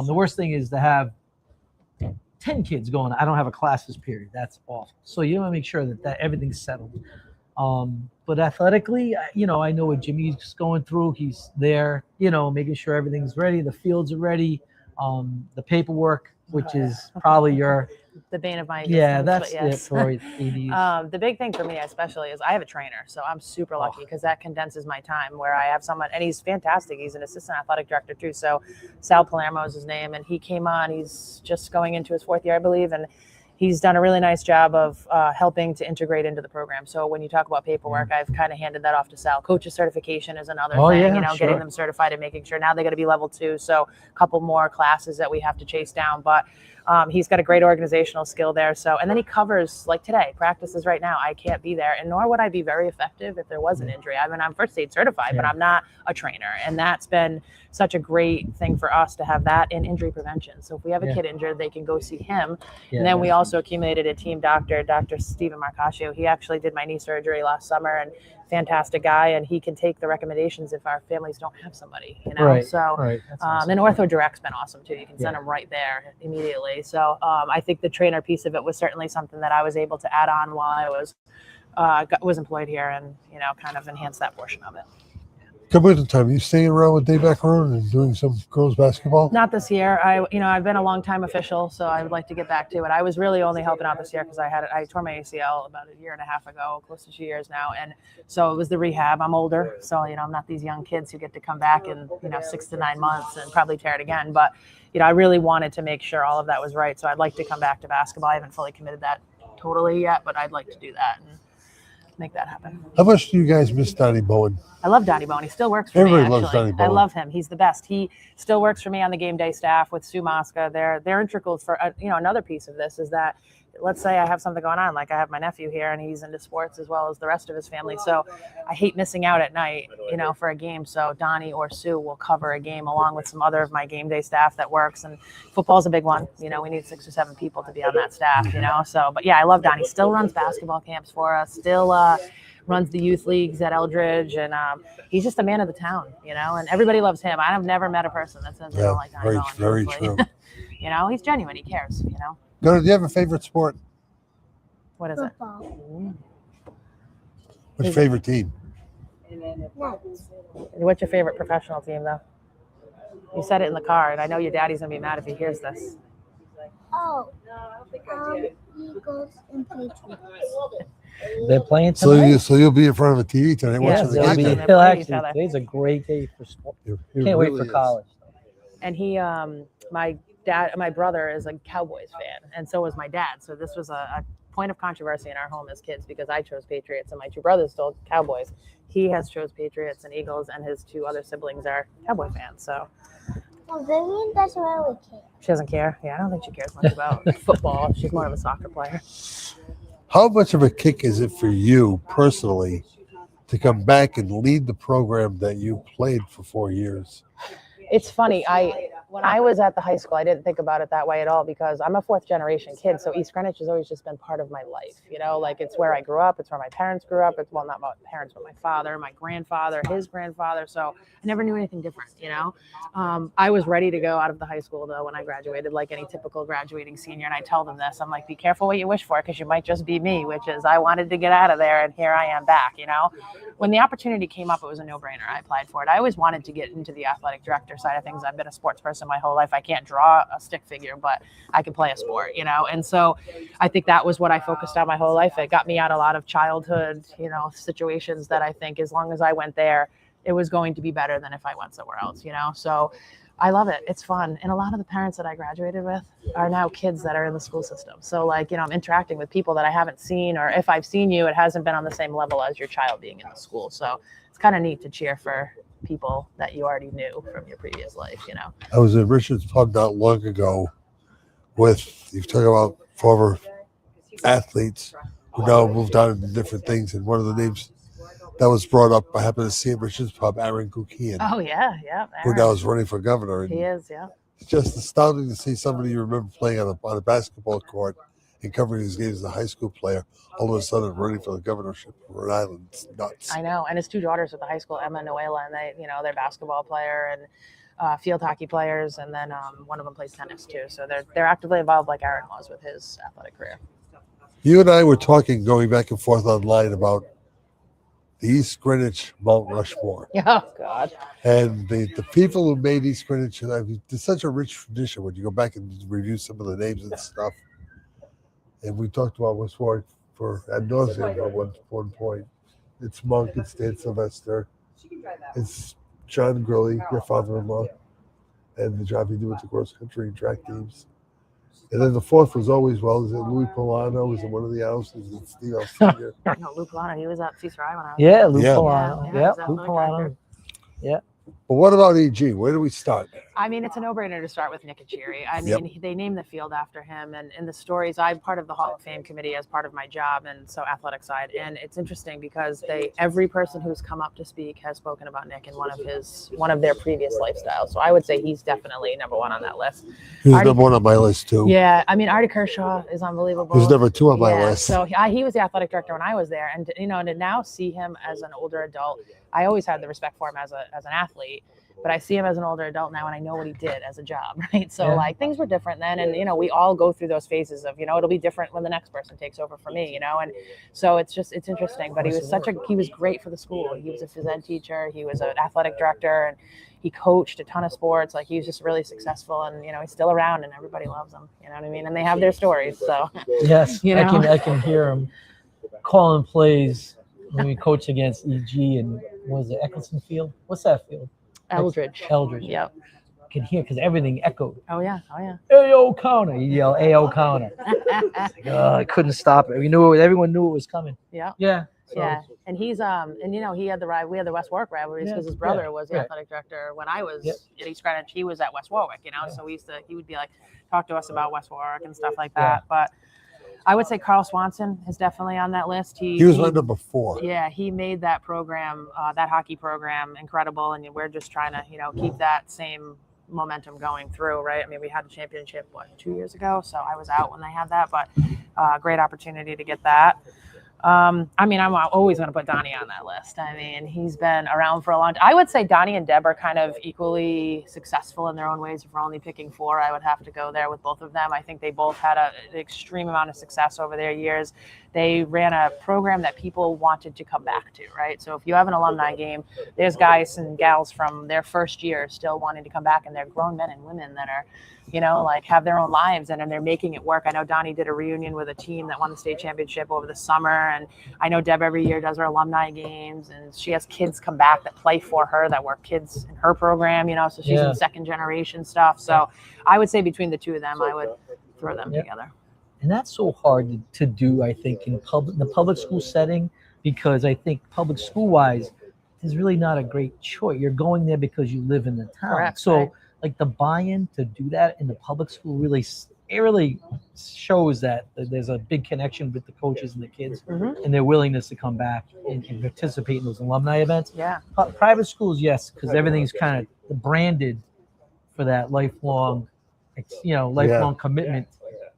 the worst thing is to have 10 kids going, I don't have a classes period. That's awful. So you want to make sure that everything's settled. But athletically, I know what Jimmy's going through. He's there, making sure everything's ready. The fields are ready. The paperwork, which is probably the bane of my yeah, existence, that's but yes. it for ADs. The big thing for me especially is I have a trainer, so I'm super lucky because that condenses my time where I have someone, and he's fantastic. He's an assistant athletic director too. So Sal Palermo is his name, and he came on. He's just going into his 4th year, I believe, and he's done a really nice job of helping to integrate into the program. So when you talk about paperwork, I've kind of handed that off to Sal. Coaches certification is another thing, getting them certified and making sure now they're going to be level 2. So a couple more classes that we have to chase down. But he's got a great organizational skill there. So, and then he covers, like today, practices right now. I can't be there, and nor would I be very effective if there was an injury. I mean, I'm first aid certified, but I'm not a trainer. And that's been such a great thing for us to have that in injury prevention. So if we have a kid injured, they can go see him. And then we also accumulated a team doctor, Dr. Stephen Marcascio. He actually did my knee surgery last summer, and fantastic guy, and he can take the recommendations if our families don't have somebody, Right, So, right. That's awesome. and Ortho Direct's been awesome too. You can send them right there immediately. So I think the trainer piece of it was certainly something that I was able to add on while I was employed here, and kind of enhance that portion of it. Come winter time, you staying around with Dave Macaron and doing some girls basketball? Not this year. I've been a long time official, so I would like to get back to it. I was really only helping out this year because I tore my ACL about 1.5 years ago, close to 2 years now, and so it was the rehab. I'm older, so I'm not these young kids who get to come back in 6 to 9 months and probably tear it again. But I really wanted to make sure all of that was right, so I'd like to come back to basketball. I haven't fully committed that totally yet, but I'd like to do that and make that happen. How much do you guys miss Donnie Bowen? I love Donnie Bowen. He still works for Everybody me, loves actually. Donnie Bowen. I love him. He's the best. He still works for me on the game day staff with Sue Mosca. They're integral for, another piece of this is that, let's say I have something going on, like I have my nephew here and he's into sports as well as the rest of his family. So I hate missing out at night, for a game. So Donnie or Sue will cover a game along with some other of my game day staff that works. And football's a big one. We need 6 or 7 people to be on that staff, So, but yeah, I love Donnie. Still runs basketball camps for us. Still, runs the youth leagues at Eldridge, and he's just a man of the town, you know, and everybody loves him. I've never met a person that says they don't like Donnie Bowen. Very truthfully. true. You know, he's genuine. He cares, you know. Do you have a favorite sport? What is it? What's your favorite team? What's your favorite professional team, though? You said it in the car, and I know your daddy's going to be mad if he hears this. Oh, Eagles and Patriots. They're playing tonight. So you'll be in front of a TV tonight watching the game. He'll actually, today's a great day for sport. Can't wait for college. And he, my brother is a Cowboys fan, and so was my dad. So this was a point of controversy in our home as kids because I chose Patriots and my two brothers still Cowboys. He has chose Patriots and Eagles, and his two other siblings are Cowboy fans. So Well, Vivian doesn't really care. she doesn't care. Yeah, I don't think she cares much about football. She's more of a soccer player. How much of a kick is it for you personally to come back and lead the program that you played for 4 years? It's funny. When I was at the high school, I didn't think about it that way at all because I'm a fourth generation kid. So East Greenwich has always just been part of my life. You know, like it's where I grew up. It's where my parents grew up. It's, well, not my parents, but my father, my grandfather, his grandfather. So I never knew anything different, you know. I was ready to go out of the high school, though, when I graduated, like any typical graduating senior. And I tell them this. I'm like, be careful what you wish for because you might just be me, which is I wanted to get out of there. And here I am back, you know. When the opportunity came up, it was a no-brainer. I applied for it. I always wanted to get into the athletic director side of things. I've been a sports person my whole life. I can't draw a stick figure, but I can play a sport, you know? And so I think that was what I focused on my whole life. It got me out a lot of childhood, you know, situations that I think as long as I went there, it was going to be better than if I went somewhere else, you know? So I love it. It's fun. And a lot of the parents that I graduated with are now kids that are in the school system. So like, you know, I'm interacting with people that I haven't seen, or if I've seen you, it hasn't been on the same level as your child being in the school. So it's kind of neat to cheer for people that you already knew from your previous life, you know. I was in Richard's pub not long ago with, you talk about former athletes who now moved on into different things. And one of the names that was brought up, I happened to see at Richard's pub, Aaron Kukian. Oh, yeah, yeah. Who now is running for governor. And he is, yeah. it's just astounding to see somebody you remember playing on a basketball court and covering his games as a high school player, all of a sudden running for the governorship of Rhode Island. It's nuts. I know. And his two daughters at the high school, Emma and Noela, and they, you know, they're basketball player and field hockey players. And then one of them plays tennis too. So they're actively involved like Aaron was with his athletic career. You and I were talking, going back and forth online about the East Greenwich Mount Rushmore. Oh, God. And the people who made East Greenwich, I mean, it's such a rich tradition when you go back and review some of the names and stuff. And we talked about West Warwick for ad nauseum at one point. It's Monk, it's Dan Sylvester, it's John Grilly, your father-in-law, and the job he did with the cross country and track teams. And then the fourth was always, well, is it Louis Polano? Was it one of the houses? Is it Steve Sr.? No, Lou Polano, he was at Cecil when I was Yeah, Lou Yeah. Polano. Yeah, Yeah, he's Lou athletic Polano. director. Yeah. But what about EG? Where do we start? I mean, it's a no-brainer to start with Nick Achiri. I Yep. mean, they named the field after him, and in the stories, I'm part of the Hall of Fame committee as part of my job, and so athletic side. And it's interesting because every person who's come up to speak has spoken about Nick in one of their previous lifestyles. So I would say he's definitely number one on that list. He was number one on my list too. Yeah, I mean, Artie Kershaw is unbelievable. He was number two on my list. So he was the athletic director when I was there, and you know, to now see him as an older adult, I always had the respect for him as an athlete. But I see him as an older adult now, and I know what he did as a job, right? So, like, things were different then, and, you know, we all go through those phases of, you know, it'll be different when the next person takes over for me, you know? And so it's interesting, but he was great for the school. He was a phys ed teacher. He was an athletic director, and he coached a ton of sports. Like, he was just really successful, and, you know, he's still around, and everybody loves him, you know what I mean? And they have their stories, so. Yes, you know? I can hear him calling plays when we coach against EG and what was it, Eccleston Field? What's that field? Eldridge. Yep. Can hear because everything echoed. Oh yeah. A.O. counter. You yell A.O. counter. I couldn't stop it. Everyone knew it was coming. Yeah. Yeah. So, Yeah, and he's and you know we had the West Warwick rivalries because his brother was the athletic director when I was at East Greenwich. He was at West Warwick, you know, so he would be like talk to us about West Warwick and stuff like that. But I would say Carl Swanson is definitely on that list. He was my number 4. Yeah, he made that program, that hockey program, incredible, and we're just trying to, you know, keep that same momentum going through, right? I mean, we had a championship 2 years ago, so I was out when they had that, but great opportunity to get that. I mean, I'm always going to put Donnie on that list. I mean, he's been around for a long time. I would say Donnie and Deb are kind of equally successful in their own ways. If we're only picking 4, I would have to go there with both of them. I think they both had an extreme amount of success over their years. They ran a program that people wanted to come back to, right? So if you have an alumni game, there's guys and gals from their first year still wanting to come back, and they're grown men and women that are, you know, like have their own lives and they're making it work. I know Donnie did a reunion with a team that won the state championship over the summer. And I know Deb every year does her alumni games, and she has kids come back that play for her that were kids in her program, you know, so she's in second generation stuff. So I would say between the two of them, I would throw them together. And that's so hard to do, I think, in the public school setting, because I think public school wise, there's really not a great choice. You're going there because you live in the town. Correct, so right. Like the buy-in to do that in the public school really shows that there's a big connection with the coaches and the kids and their willingness to come back and participate in those alumni events. Yeah. Private schools, yes, because everything's kind of branded for that lifelong, commitment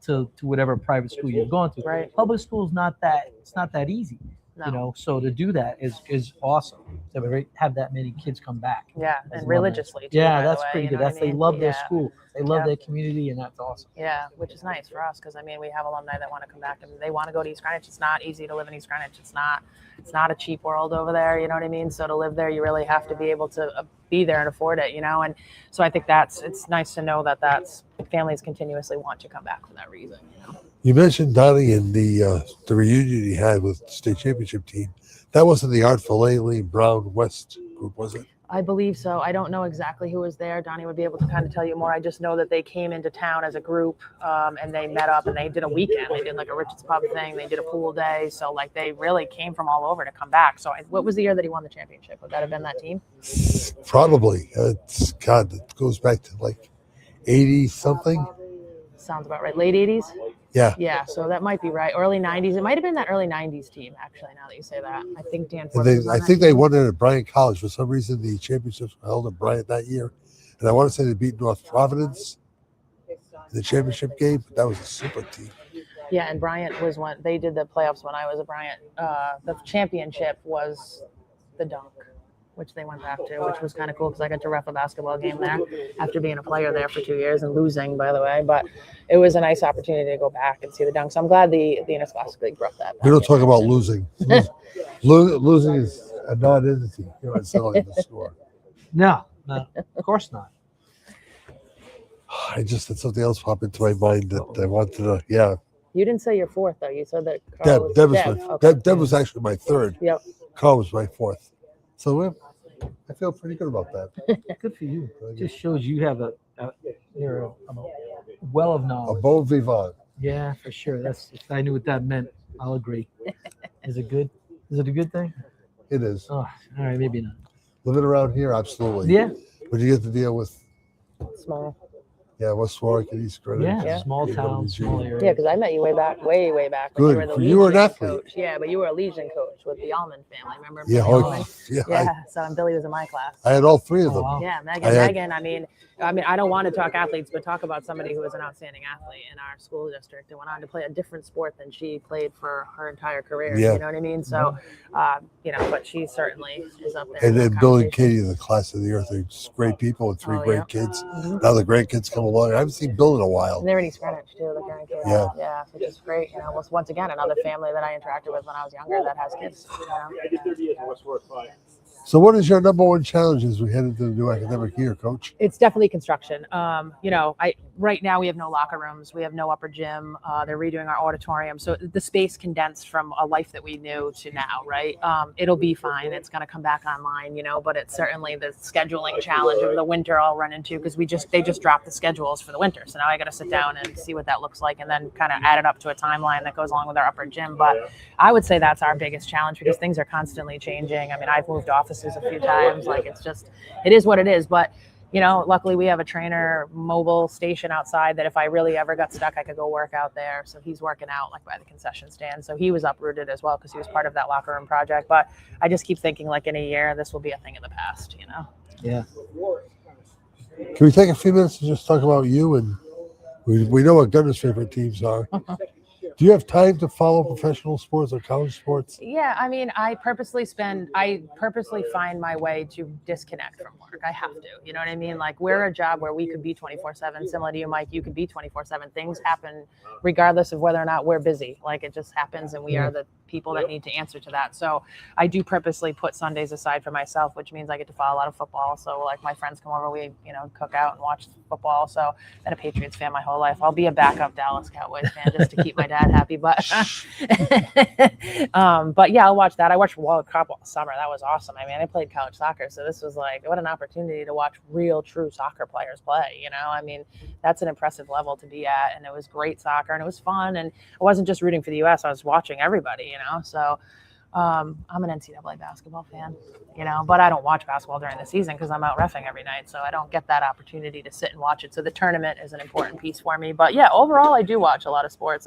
to whatever private school you've gone to. Right. Public school is not that. It's not that easy. No. You know, so to do that is awesome. To have that many kids come back. Yeah, and religiously too, Yeah, by the that's way, pretty you good. know what That's I mean? they love their Yeah. school. They love Yeah. their community, and that's awesome. Yeah, which is nice for us because I mean we have alumni that want to come back and they want to go to East Greenwich. It's not easy to live in East Greenwich. It's not a cheap world over there. You know what I mean? So to live there, you really have to be able to be there and afford it. You know, and so I think it's nice to know that families continuously want to come back for that reason. You know. You mentioned Donnie and the reunion he had with the state championship team. That wasn't the Art Fillet Brown West group, was it? I believe so. I don't know exactly who was there. Donnie would be able to kind of tell you more. I just know that they came into town as a group and they met up and they did a weekend. They did like a Richard's Pub thing. They did a pool day. So like they really came from all over to come back. So what was the year that he won the championship? Would that have been that team? Probably. It goes back to like 80 something. Sounds about right. Late 80s? Yeah. Yeah, so that might be right. Early 90s. It might have been that early 90s team, actually, now that you say that. I think Dan Forbes was on I that think they team. won it at Bryant College. For some reason, the championships were held at Bryant that year. And I want to say they beat North Providence in the championship game, but that was a super team. Yeah, and Bryant was one. They did the playoffs when I was a Bryant. The championship was the Dunk, which they went back to, which was kind of cool because I got to ref a basketball game there after being a player there for 2 years and losing, by the way. But it was a nice opportunity to go back and see the Dunk. So I'm glad the Interscholastic League brought that back. We don't talk about losing. Losing is a non-entity. You know, it's not like the score. No, of course not. I just had something else pop into my mind that I wanted to, yeah. You didn't say your fourth, though. You said that Carl Deb was Deb was actually my third. Yep. Carl was my fourth. So I feel pretty good about that. Good for you. It just shows you have you're a well of knowledge. A bon vivant. Yeah, for sure. If I knew what that meant, I'll agree. Is it good? Is it a good thing? It is. Oh, all right, maybe not. Living around here, absolutely. Yeah. But you get to deal with Small. Yeah, West Warwick and East Greenwich. Yeah. Small town, small area. Yeah, because I met you way back when Good. you were the You were an Legion athlete. coach. Yeah, but you were a Legion coach with the Allman family. Remember? Yeah, Billy oh, Allman? yeah, Yeah. So Billy was in my class. I had all three of them. Yeah, Megan. I had- Megan. I mean, I don't want to talk athletes, but talk about somebody who was an outstanding athlete in our school district and went on to play a different sport than she played for her entire career. Yeah. You know what I mean? So, but she certainly is up there. And in then the Bill and conversation. Katie, the class of the earth, they're just great people with three Oh, great yeah. kids. Mhm. Now the grandkids come along. I haven't seen Bill in a while. And they're in East Greenwich too, the grandkids. Yeah. Yeah, which is great. You know, once again, another family that I interacted with when I was younger that has kids. You know? So what is your number one challenge as we head into the new academic year, Coach? It's definitely construction. Right now we have no locker rooms. We have no upper gym. They're redoing our auditorium. So the space condensed from a life that we knew to now, right? It'll be fine. It's going to come back online, but it's certainly the scheduling challenge of the winter I'll run into because they just dropped the schedules for the winter. So now I got to sit down and see what that looks like and then kind of add it up to a timeline that goes along with our upper gym. But I would say that's our biggest challenge because things are constantly changing. I mean, I've moved offices a few times. Like it is what it is. But luckily we have a trainer mobile station outside that if I really ever got stuck, I could go work out there. So he's working out like by the concession stand. So he was uprooted as well because he was part of that locker room project. But I just keep thinking like in a year, this will be a thing of the past, Yeah. Can we take a few minutes to just talk about you? And we know what Gunner's favorite teams are. Do you have time to follow professional sports or college sports? Yeah, I mean, I purposely find my way to disconnect from work. I have to, you know what I mean? Like, we're a job where we could be 24/7, similar to you, Mike. You could be 24/7. Things happen regardless of whether or not we're busy. Like, it just happens, and we are the people that need to answer to that. So I do purposely put Sundays aside for myself, which means I get to follow a lot of football. So like, my friends come over, we, cook out and watch football. So I've been a Patriots fan my whole life. I'll be a backup Dallas Cowboys fan just to keep my dad happy. But yeah, I'll watch that. I watched World Cup all summer. That was awesome. I mean, I played college soccer, so this was like, what an opportunity to watch real, true soccer players play. I mean, that's an impressive level to be at, and it was great soccer, and it was fun. And I wasn't just rooting for the U.S. I was watching everybody. So I'm an NCAA basketball fan. But I don't watch basketball during the season because I'm out reffing every night, so I don't get that opportunity to sit and watch it. So the tournament is an important piece for me. But yeah, overall, I do watch a lot of sports.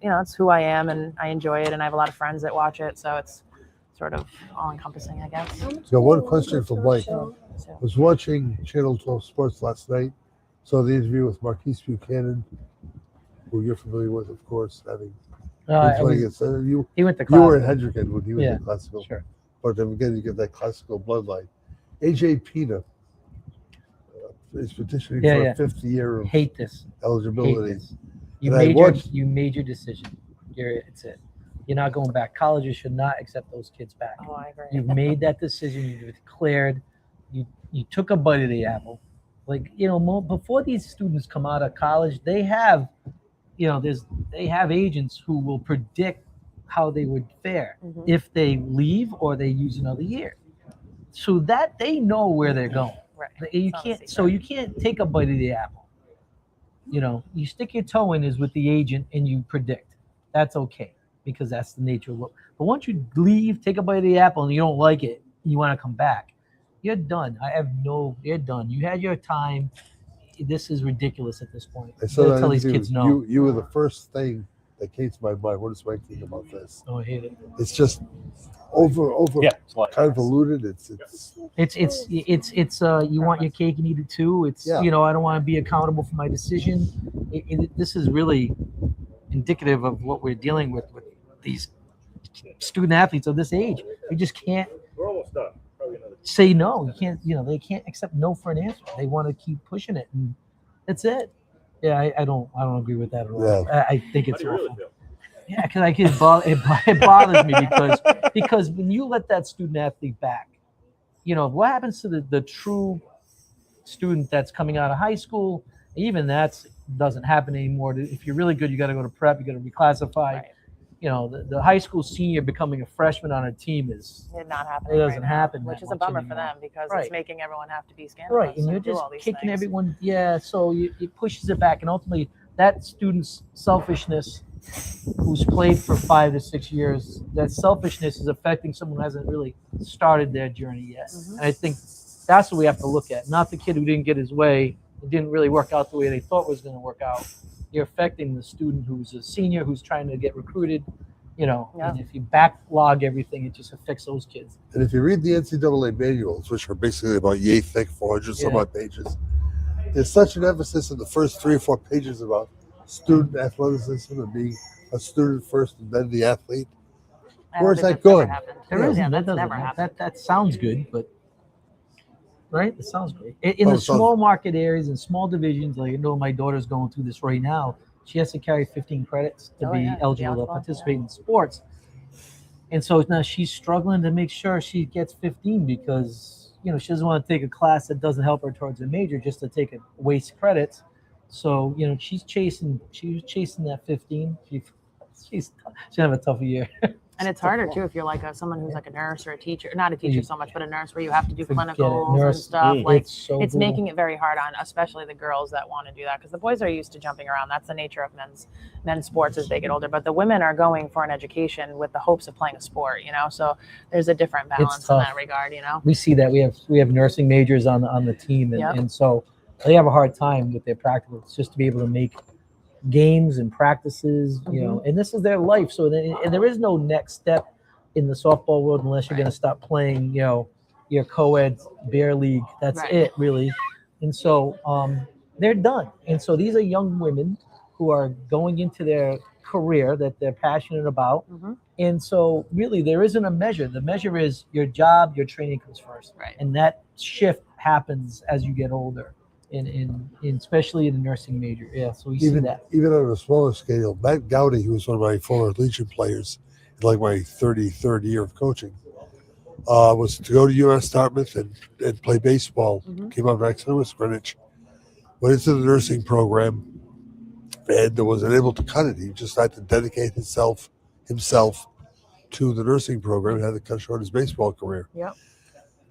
It's who I am, and I enjoy it, and I have a lot of friends that watch it, so it's sort of all-encompassing, I guess. So one question from Mike. I was watching Channel 12 Sports last night, saw the interview with Marquise Buchanan, who you're familiar with, of course, having been playing against you. He went to You were in classical. Hendricken when he was in classical. Sure. But then again, you get that classical bloodline. AJ Pina is petitioning for a fifth year of Hate this. eligibility. Hate this. You made your decision. It's it. You're not going back. Colleges should not accept those kids back. Oh, I agree. You've made that decision. You declared. You took a bite of the apple. Before these students come out of college, they have, they have agents who will predict how they would fare if they leave or they use another year, so that they know where they're going. Right. You can't take a bite of the apple. You stick your toe in is with the agent and you predict. That's okay, because that's the nature of it. But once you leave, take a bite of the apple, and you don't like it, and you want to come back, you're done. You're done. You had your time. This is ridiculous at this point. So tell these kids no. You were the first thing that came to my mind. What does Mike think about this? Oh, I hate it. It's just over convoluted. It's you want your cake and eat it too. I don't want to be accountable for my decision. This is really indicative of what we're dealing with these student athletes of this age. We just can't say no. You can't. They can't accept no for an answer. They want to keep pushing it, and that's it. Yeah, I don't agree with that at all. Yeah. I think it's awful. Yeah, because it bothers me because when you let that student athlete back, what happens to the true student that's coming out of high school? Even that doesn't happen anymore. If you're really good, you got to go to prep. You got to reclassify. Right. The high school senior becoming a freshman on a team is not happening. It doesn't happen, which that is a much bummer anymore. for them because Right. it's making everyone have to be scandalous. Right, and you're do just all these kicking things. everyone. Yeah, so it pushes it back, and ultimately that student's selfishness, who's played for 5 to 6 years, that selfishness is affecting someone who hasn't really started their journey yet. And I think that's what we have to look at, not the kid who didn't get his way, it didn't really work out the way they thought it was going to work out. You're affecting the student who's a senior, who's trying to get recruited. And if you backlog everything, it just affects those kids. And if you read the NCAA manuals, which are basically about yay thick, 400 some odd pages, there's such an emphasis in the first 3 or 4 pages about student athleticism and being a student first and then the athlete. Where's that going? There isn't. That doesn't happen. That sounds good, but right? It sounds great. In the small market areas and small divisions, like my daughter's going through this right now. She has to carry 15 credits to be eligible to participate in sports. And so now she's struggling to make sure she gets 15 because, she doesn't want to take a class that doesn't help her towards a major just to take a waste credits. So, she's chasing that 15. She's gonna have a tough year. And it's harder too if you're like someone who's like a nurse or a teacher, not a teacher so much, but a nurse where you have to do Forget it. clinicals Nurse, and stuff. Like it's so making it very hard on, especially the girls that want to do that because the boys are used to jumping around. That's the nature of men's sports as they get older. But the women are going for an education with the hopes of playing a sport. So there's a different balance in that regard. We see that we have nursing majors on the team, and so they have a hard time with their practicals just to be able to make games and practices, and this is their life. So and there is no next step in the softball world unless you're going to stop playing, your co-ed bear league. That's it, really. And so they're done. And so these are young women who are going into their career that they're passionate about. Mm-hmm. And so really there isn't a measure. The measure is your job, your training comes first. Right. And that shift happens as you get older, in especially in the nursing major. Yeah, so we see that. Even on a smaller scale, Matt Gowdy, who was one of my former Legion players, in like my 33rd year of coaching, was to go to UMass Dartmouth and play baseball. Mm-hmm. Came out of accident with Greenwich, went into the nursing program, and wasn't able to cut it. He just had to dedicate himself to the nursing program and had to cut short his baseball career. Yep.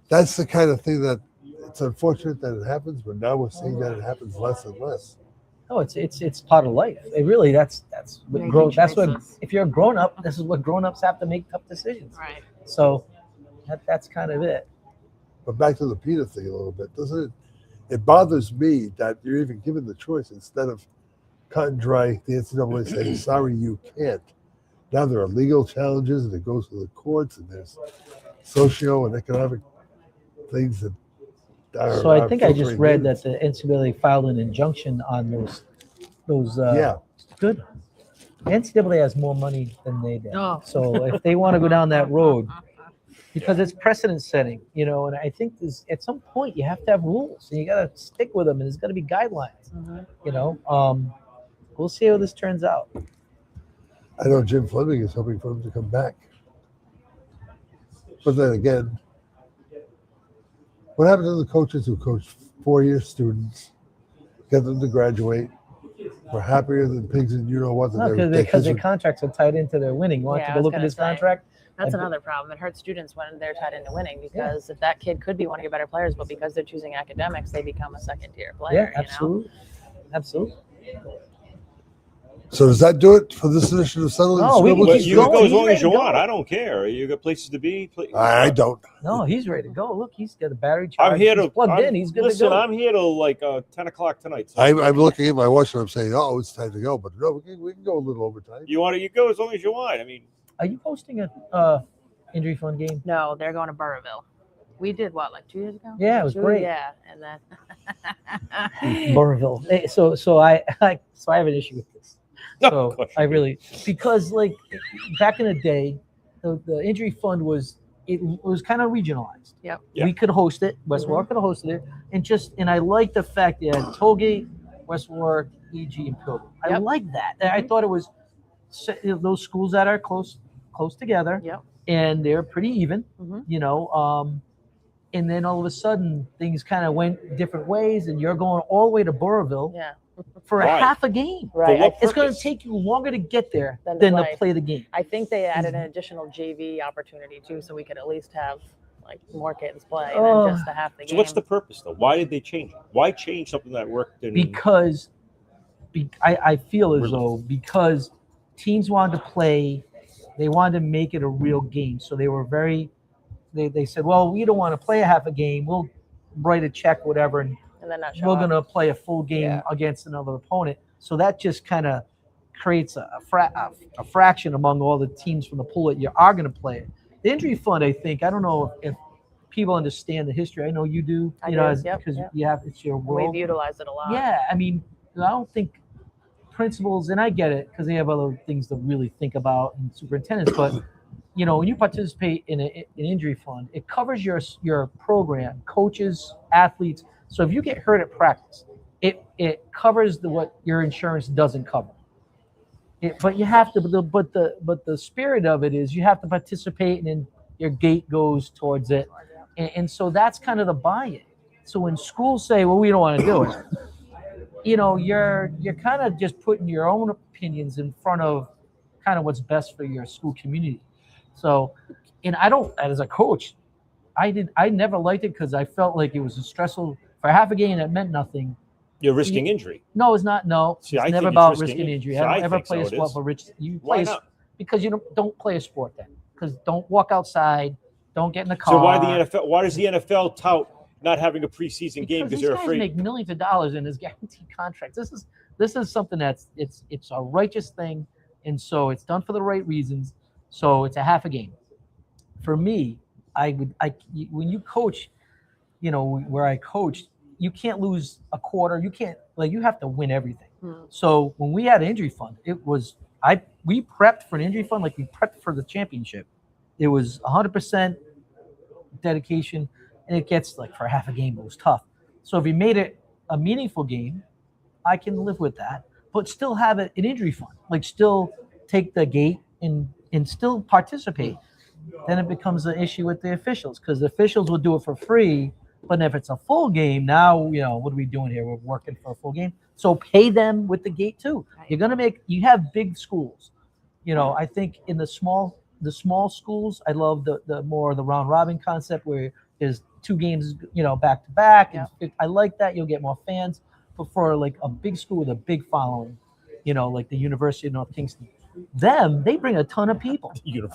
That's the kind of thing that it's unfortunate that it happens, but now we're seeing that it happens less and less. No, it's part of life. It really that's what that's what if you're a grown up, this is what grown ups have to make tough decisions. Right. So that's kind of it. But back to the PETA thing a little bit, doesn't it? It bothers me that you're even given the choice instead of cut and dry, the NCAA saying, sorry, you can't. Now there are legal challenges and it goes to the courts and there's socio and economic things that are. So I think I just filtering read in. that the NCAA filed an injunction on those. Yeah. Good. The NCAA has more money than they do. Oh. So if they want to go down that road, because it's precedent setting, and I think at some point you have to have rules and you got to stick with them and there's got to be guidelines, we'll see how this turns out. I know Jim Fleming is hoping for him to come back. But then again, what happened to the coaches who coached 4-year students, get them to graduate, were happier than pigs and you know what? Because their contracts are tied into their winning. You want to Yeah, I go was look at gonna his say, contract? That's another problem. It hurts students when they're tied into winning because if that kid could be one of your better players, but because they're choosing academics, they become a second-tier player. Yeah, absolutely. Absolutely. So does that do it for this edition of Settling No, we Scribble? can keep You can go as He's long ready as you to want. go. I don't care. You got places to be. I don't. No, he's ready to go. Look, he's got a battery charge. I'm here to He's plugged I'm- in. He's good listen, to go. I'm here till like 10 o'clock tonight. So I'm looking at my watch and I'm saying, oh, it's time to go. But no, we can go a little overtime. you want to? You go as long as you want. I mean, Are you hosting a injury fund game? No, they're going to Burrville. We did what, like 2 years ago? Yeah, it was great. Yeah, and then Burrville. Hey, so I have an issue with this. So I really, because like back in the day, the injury fund was kind of regionalized. Yep. We could host it. West Warwick could have hosted it, and I like the fact that Tollgate, West Warwick, EG, and Pilgrim. I like that. I thought it was those schools that are close together. Yep. And they're pretty even. Mhm. And then all of a sudden things kind of went different ways, and you're going all the way to Burrville. Yeah. For Right. a half a game. Right. what It's going to purpose? take you longer to get there Than than to to play. play the game. I think they added an additional JV opportunity too, so we could at least have like more kids play than just the half the game. so what's the purpose though? Why did they change it? Why change something that worked? Because I feel as though because teams wanted to play, they wanted to make it a real game. So they were they said, well, we don't want to play a half a game. We'll write a check, whatever, and then not show we're up. going to play a full game against another opponent. So that just kind of creates a fraction among all the teams from the pool that you are going to play. The injury fund, I think, I don't know if people understand the history. I know you do, I do, yep, because yep. you have, it's your world. We've utilized it a lot. Yeah, I mean, I don't think principals, and I get it because they have other things to really think about, and superintendents, but when you participate in an injury fund, it covers your program, coaches, athletes. So if you get hurt at practice, it covers what your insurance doesn't cover. But you have to. But the spirit of it is you have to participate, and then your gate goes towards it, and so that's kind of the buy-in. So when schools say, "Well, we don't want to do it," you're kind of just putting your own opinions in front of kind of what's best for your school community. So, and I don't, as a coach, I never liked it because I felt like it was a stressful for half a game that meant nothing. You're risking injury. No, it's not. No, See, it's I never think it's about risking risking injury. injury. See, I I don't ever think play so a it sport is. for rich. You Why play not? because you don't play a sport then. Because don't walk outside. Don't get in the car. So why the NFL? Why does the NFL tout not having a preseason game because these they're guys afraid? make millions of dollars in his guaranteed contracts. This is something that's it's a righteous thing, and so it's done for the right reasons. So it's a half a game. For me, when you coach, where I coached, you can't lose a quarter. You can't you have to win everything. So when we had an injury fund, we prepped for an injury fund like we prepped for the championship. It was 100% dedication, and it gets like for half a game it was tough. So if we made it a meaningful game, I can live with that, but still have an injury fund, like still take the gate and still participate. Then it becomes an issue with the officials because the officials will do it for free. But if it's a full game, now, what are we doing here? We're working for a full game. So pay them with the gate too. You're going to you have big schools. I think in the small schools, I love the more the round robin concept where there's 2 games, back to back. And I like that. You'll get more fans. But for like a big school with a big following, like the University of North Kingston, they bring a ton of people.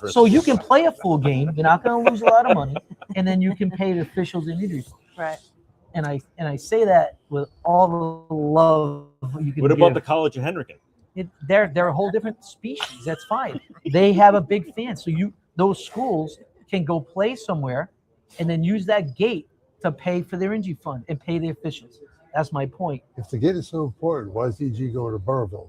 So you can play a full game. You're not going to lose a lot of money. And then you can pay the officials in injury. Right. And I say that with all the love you can What about give. the College of Henrican? They're a whole different species. That's fine. They have a big fan. So those schools can go play somewhere and then use that gate to pay for their injury fund and pay the officials. That's my point. If the gate is so important, why is EG going to Burrville?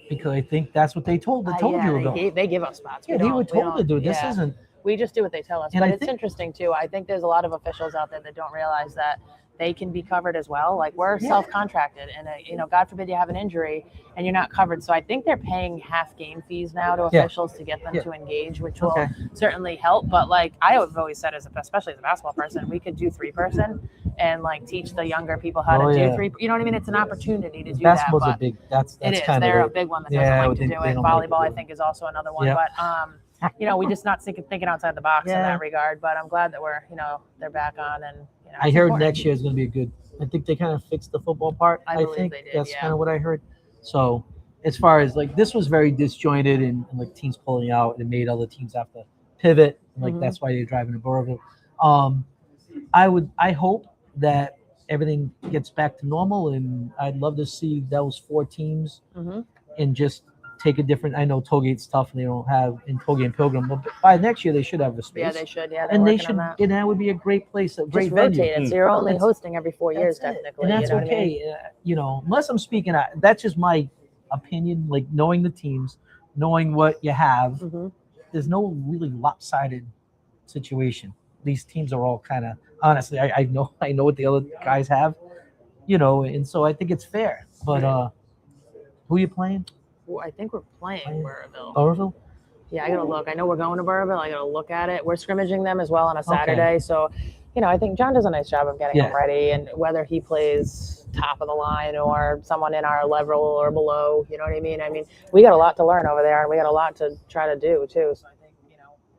Because I think that's what they told you about. They give us spots. Yeah, they were told to do it. This isn't. We just do what they tell us. And But I it's think- interesting too. I think there's a lot of officials out there that don't realize that they can be covered as well. Like we're self-contracted, and God forbid you have an injury and you're not covered. So I think they're paying half game fees now to officials to get them to engage, which will certainly help. But like I have always said, especially as a basketball person, we could do 3-person and like teach the younger people how to do 3. You know what I mean? It's an opportunity to do that. Basketball's But a big. That's it is. kind They're of a big one that doesn't like to do it. they don't like Volleyball, to do I think, is also another one. Yeah. But we just not thinking outside the box in Yeah. that regard. But I'm glad that we're they're back on and. I it's heard important. next year is going to be a good. I think they kind of fixed the football part. I believe think they did, that's yeah. kind of what I heard. So, as far as like this was very disjointed and like teams pulling out and made other teams have to pivot. And, like that's why they're driving to Burrville. I hope that everything gets back to normal, and I'd love to see those 4 teams and just take a different. I know Tollgate's tough and they don't have in Tollgate and Pilgrim, but by next year they should have a space. Yeah, they should. Yeah, they're and they working should, on that. and that would be a great place, a great Just venue. rotate it. So you're only That's- hosting every 4 years, that's it. technically. And that's you know what I mean? okay. Unless I'm speaking, that's just my opinion. Like knowing the teams, knowing what you have, there's no really lopsided situation. These teams are all kind of honestly. I know what the other guys have, and so I think it's fair. But who are you playing? Well, I think we're playing Burrville. Burrville? Yeah, I gotta look. I know we're going to Burrville. I gotta look at it. We're scrimmaging them as well on a Saturday. So, I think John does a nice job of getting them ready. And whether he plays top of the line or someone in our level or below, you know what I mean? I mean, we got a lot to learn over there, and we got a lot to try to do too. So I think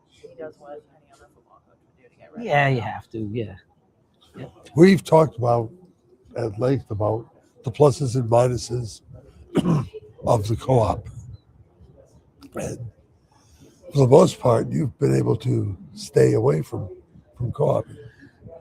he does what any other football coach would do to get ready. Yeah, you have to. Yeah. We've talked at length about the pluses and minuses of the co-op. And for the most part, you've been able to stay away from co-op.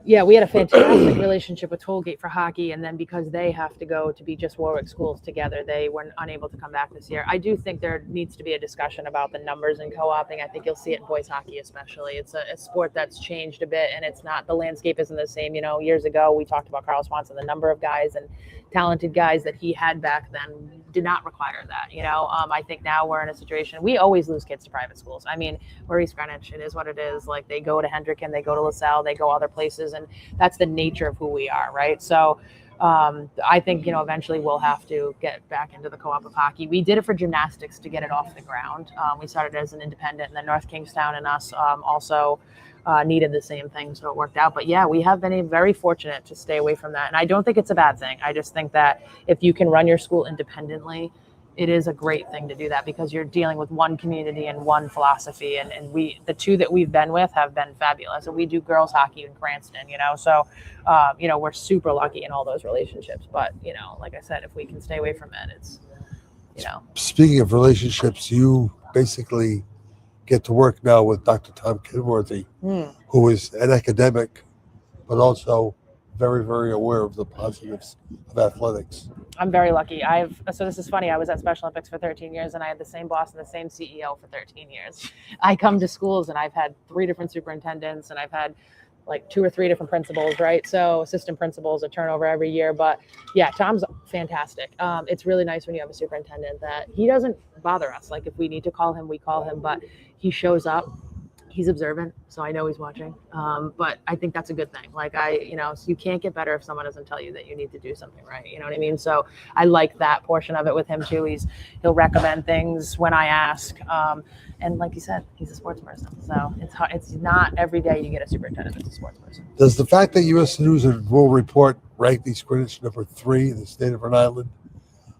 Yeah, we had a fantastic relationship with Tollgate for hockey, and then because they have to go to be just Warwick schools together, they were unable to come back this year. I do think there needs to be a discussion about the numbers in co-oping. I think you'll see it in boys hockey especially. It's a sport that's changed a bit, and it's not, the landscape isn't the same. Years ago, we talked about Carl Swanson, the number of guys and talented guys that he had back then did not require that. I think now we're in a situation, we always lose kids to private schools. I mean, we're East Greenwich, it is what it is. Like they go to Hendricken, they go to LaSalle, they go other places, and that's the nature of who we are, right? So I think, eventually we'll have to get back into the co-op of hockey. We did it for gymnastics to get it off the ground. We started as an independent, and then North Kingstown and us also needed the same thing, so it worked out. But yeah, we have been very fortunate to stay away from that. And I don't think it's a bad thing. I just think that if you can run your school independently, it is a great thing to do that because you're dealing with one community and one philosophy. And the 2 that we've been with have been fabulous. And we do girls hockey in Cranston, so, we're super lucky in all those relationships. But, like I said, if we can stay away from it, it's, Speaking of relationships, you basically get to work now with Dr. Tom Kenworthy, who is an academic, but also very, very aware of the positives of athletics. I'm very lucky. So this is funny. I was at Special Olympics for 13 years, and I had the same boss and the same CEO for 13 years. I come to schools, and I've had 3 different superintendents, and I've had like 2 or 3 different principals, right? So assistant principals, a turnover every year. But yeah, Tom's fantastic. It's really nice when you have a superintendent that he doesn't bother us. Like if we need to call him, we call him, but he shows up. He's observant, so I know he's watching. But I think that's a good thing. Like so you can't get better if someone doesn't tell you that you need to do something right. You know what I mean? So I like that portion of it with him too. He'll recommend things when I ask. And like you said, he's a sports person. So it's hard. It's not every day you get a superintendent that's a sports person. Does the fact that U.S. News and World Report ranked East Greenwich number 3 in the state of Rhode Island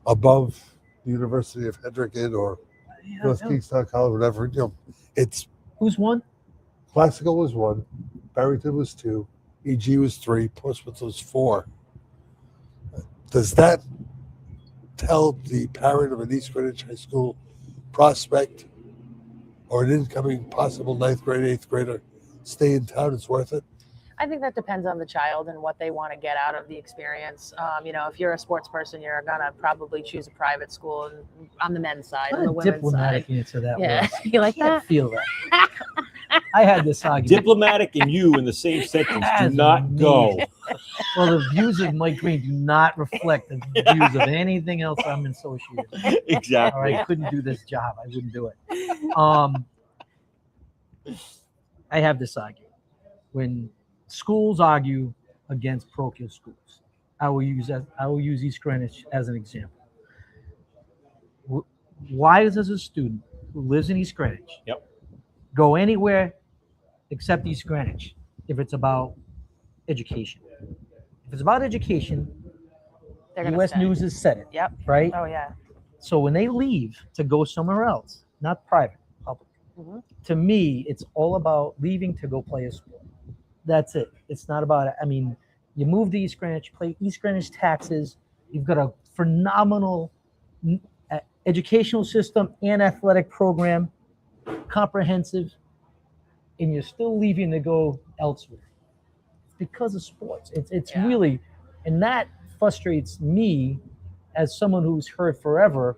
above the University of Hendricken or North Kingstown College, whatever, it's who's one? Classical was 1, Barrington was 2, EG was 3, Portsmouth was 4. Does that tell the parent of an East Greenwich High School prospect or an incoming possible 9th grade, 8th grader stay in town, it's worth it? I think that depends on the child and what they want to get out of the experience. If you're a sports person, you're gonna probably choose a private school on the men's side, on the women's diplomatic side. answer that Yeah, was. you like I that? feel that. I had this argument. Diplomatic and you in the same sentence do not go. Well, the views of Mike Green do not reflect the views of anything else I'm associated with. Exactly. Or I couldn't do this job. I wouldn't do it. I have this argument. When schools argue against parochial schools, I will use East Greenwich as an example. Why does a student who lives in East Greenwich go anywhere except East Greenwich if it's about education? If it's about education, U.S. News has said it. Yep. Right? Oh, yeah. So when they leave to go somewhere else, not private, public, to me, it's all about leaving to go play a sport. That's it. It's not about it. I mean, you move to East Greenwich, play East Greenwich taxes. You've got a phenomenal educational system and athletic program, comprehensive, and you're still leaving to go elsewhere. It's because of sports. It's really, and that frustrates me as someone who's heard forever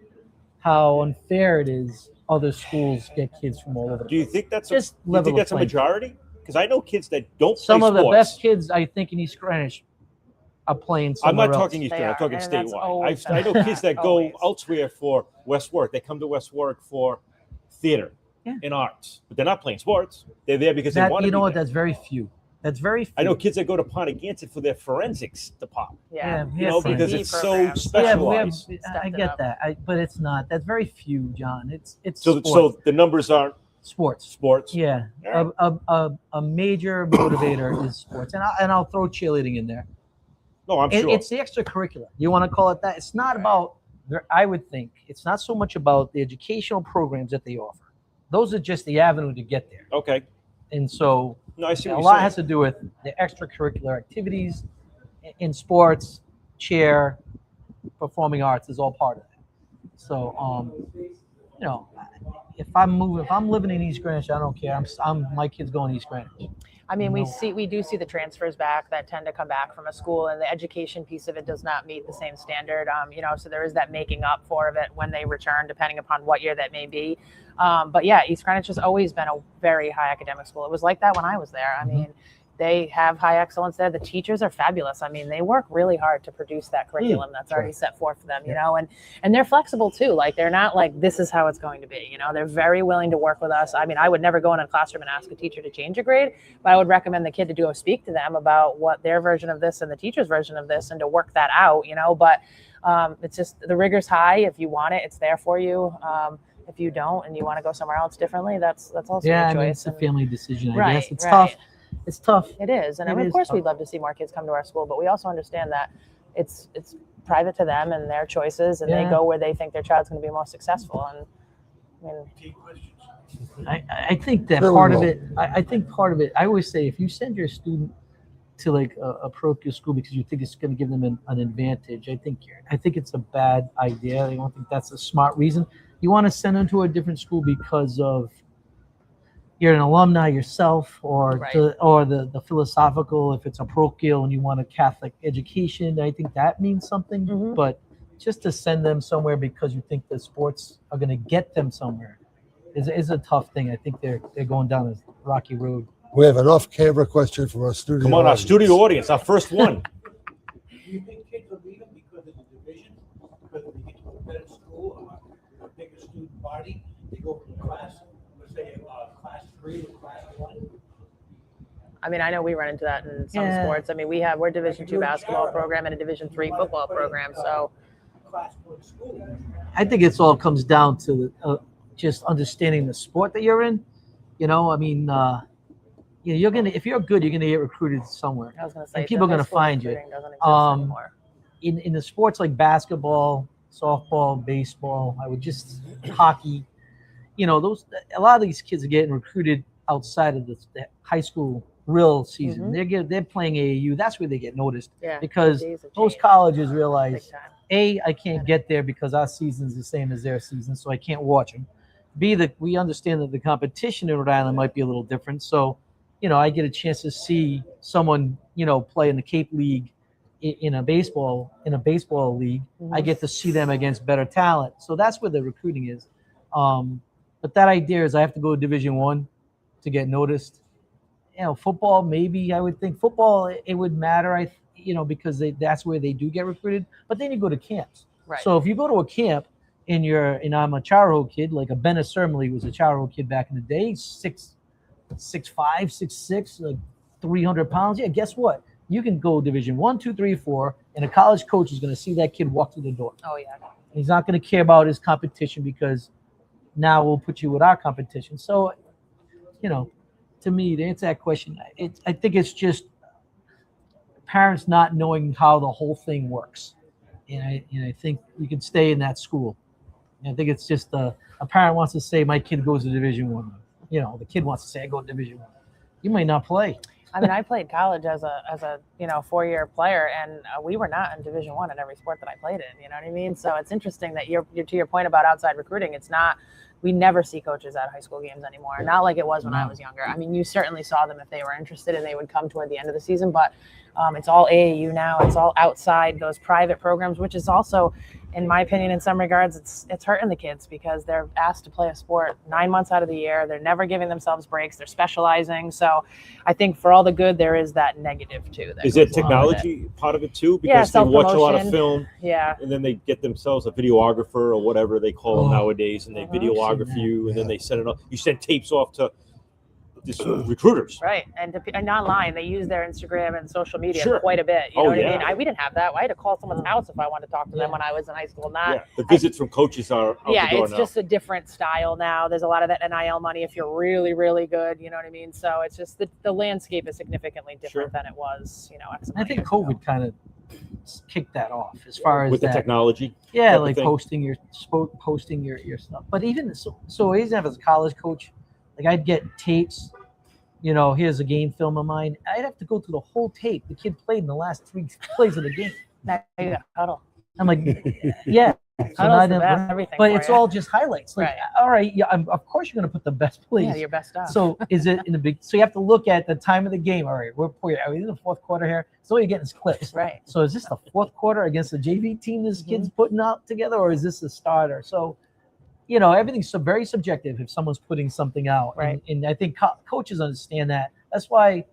how unfair it is other schools get kids from all over the Do you place. think that's Just do you level think of that's a playing field. majority? Because I know kids that don't Some play of the sports. best kids, I think, in East Greenwich are playing I'm somewhere not else. talking Eastern, I'm talking and that's statewide. always I know been kids like that go always. elsewhere for West Warwick. They come to West Warwick for theater and arts, but they're not playing sports. They're there because they That, want to you know be what? there. That's very few. That's very few. I know kids that go to Pontiganset for their forensics department. Yeah. Because CP it's so programs. specialized. I get that, but it's not. That's very few, John. It's So sports. the numbers aren't Sports. Sports. Yeah. All right. A major motivator is sports, and I'll throw cheerleading in there. No, I'm sure. It's the extracurricular. You want to call it that? It's not about. I would think it's not so much about the educational programs that they offer. Those are just the avenue to get there. Okay. And so No, I see what a you're lot saying. has to do with the extracurricular activities in sports, cheer, performing arts is all part of that. So, if I'm living in East Greenwich, I don't care. My kid's going to East Greenwich. I mean, No. we do see the transfers back that tend to come back from a school, and the education piece of it does not meet the same standard. So there is that making up for of it when they return, depending upon what year that may be. But yeah, East Greenwich has always been a very high academic school. It was like that when I was there. I mean, they have high excellence there. The teachers are fabulous. I mean, they work really hard to produce that curriculum that's already set forth for them, and they're flexible too. Like, they're not like, this is how it's going to be, they're very willing to work with us. I mean, I would never go in a classroom and ask a teacher to change a grade, but I would recommend the kid to go speak to them about what their version of this and the teacher's version of this, and to work that out, but it's just, the rigor's high. If you want it, it's there for you. If you don't, and you want to go somewhere else differently, that's also your choice. It's a family decision. I Right, guess it's right. tough. It's tough. It is, and I mean, of course, we'd love to see more kids come to our school, but we also understand that it's private to them and their choices, and they go where they think their child's going to be most successful. And I think that part of it. I think part of it. I always say, if you send your student to like a parochial school because you think it's going to give them an advantage, I think it's a bad idea. I don't think that's a smart reason. You want to send them to a different school because of you're an alumni yourself, or the philosophical. If it's a parochial and you want a Catholic education, I think that means something. But just to send them somewhere because you think the sports are going to get them somewhere is a tough thing. I think they're going down a rocky road We have an off-camera question from our studio. Come on, our audience. studio audience, our first one. Do you think kids will leave them because of the division? Because they get to a better school, a bigger student body, they go from class, let's say, class 3 to class 1? I mean, I know we run into that in some sports. I mean, we're Division II basketball program and a Division III football program. So I think it's all comes down to just understanding the sport that you're in. You know, I mean, you're gonna if you're good, you're gonna get recruited somewhere. I was gonna say, and people are gonna find you. In the sports like basketball, softball, baseball, I would just hockey. You know, a lot of these kids are getting recruited outside of the high school real season. They're playing AAU. That's where they get noticed. Yeah, because those colleges realize, A, I can't get there because our season's the same as their season, so I can't watch them. B, that we understand that the competition in Rhode Island might be a little different. So, you know, I get a chance to see someone, you know, play in the Cape League in a baseball league. I get to see them against better talent. So that's where the recruiting is. But that idea is I have to go to Division I to get noticed. You know, football, maybe I would think football, it would matter, because that's where they do get recruited. But then you go to camps. Right. So if you go to a camp and I'm a Charo kid, like a Benna Sermley was a Charo kid back in the day, 6'5", 6'6", like 300 pounds. Yeah, guess what? You can go Division I, II, III, IV, and a college coach is going to see that kid walk through the door. Oh, yeah. He's not going to care about his competition because now we'll put you with our competition. So, you know, to me, to answer that question, I think it's just parents not knowing how the whole thing works. And I think you can stay in that school. And I think it's just a parent wants to say, my kid goes to Division I. You know, the kid wants to say, I go to Division I. You might not play. I mean, I played college as a 4-year player, and we were not in Division I in every sport that I played in. You know what I mean? So it's interesting that you're to your point about outside recruiting. It's not. We never see coaches at high school games anymore. Not like it was when I was younger. I mean, you certainly saw them if they were interested, and they would come toward the end of the season. But it's all AAU now. It's all outside those private programs, which is also, in my opinion, in some regards, it's hurting the kids because they're asked to play a sport 9 months out of the year. They're never giving themselves breaks. They're specializing. So I think for all the good, there is that negative too. Is it technology part of it too? Because they watch a lot of film. Yeah. And then they get themselves a videographer or whatever they call them nowadays, and they videographer you, and then they send it off. You send tapes off to recruiters. Right. And online, they use their Instagram and social media Sure. quite a bit. You know what yeah. I mean? We didn't have that. I had to call someone's house if I wanted to talk to them when I was in high school. The visits from coaches are out the door it's now. just a different style now. There's a lot of that NIL money if you're really, really good. You know what I mean? So it's just the landscape is significantly different than it was, I think COVID kind of kicked that off as far as with the technology. Yeah, type of like thing. posting your stuff. But even so even as a college coach, like I'd get tapes. You know, here's a game film of mine. I'd have to go through the whole tape. The kid played in the last 3 plays of the game. Now you got huddle. I'm like, yeah. Huddle's the best, everything but for it's you. all just highlights. Like, all right, yeah, of course you're going to put the best plays. Yeah, your best stuff. So is it in the big? So you have to look at the time of the game. All right, are we in the fourth quarter here? So you're getting is clips. Right. So is this the fourth quarter against the JV team this kid's putting out together, or is this the starter? So, you know, everything's very subjective if someone's putting something out. Right. And I think coaches understand that. That's why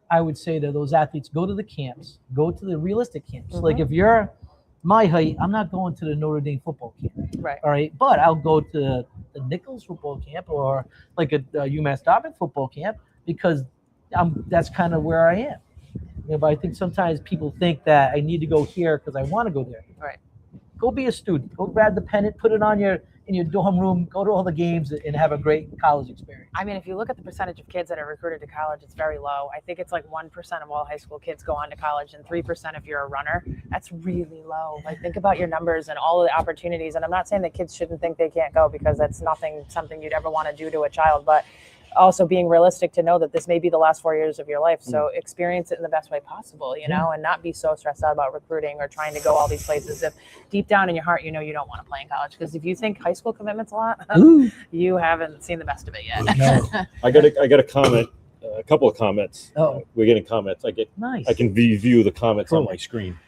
I would say to those athletes, go to the camps, go to the realistic camps. Like if you're my height, I'm not going to the Notre Dame football camp. Right. All right. But I'll go to the Nichols football camp or like a UMass Dartmouth football camp because that's kind of where I am. You know, but I think sometimes people think that I need to go here because I want to go there. Right. Go be a student. Go grab the pennant, put it on in your dorm room, go to all the games and have a great college experience. I mean, if you look at the percentage of kids that are recruited to college, it's very low. I think it's like 1% of all high school kids go on to college and 3% if you're a runner. That's really low. Like, think about your numbers and all of the opportunities. And I'm not saying that kids shouldn't think they can't go because that's something you'd ever want to do to a child. But also being realistic to know that this may be the last 4 years of your life. So experience it in the best way possible, you know, and not be so stressed out about recruiting or trying to go all these places. If deep down in your heart, you know, you don't want to play in college, because if you think high school commitment's a lot, you haven't seen the best of it yet. I got a comment, a couple of comments. Oh. We're getting comments. Nice. I can view the comments on my screen.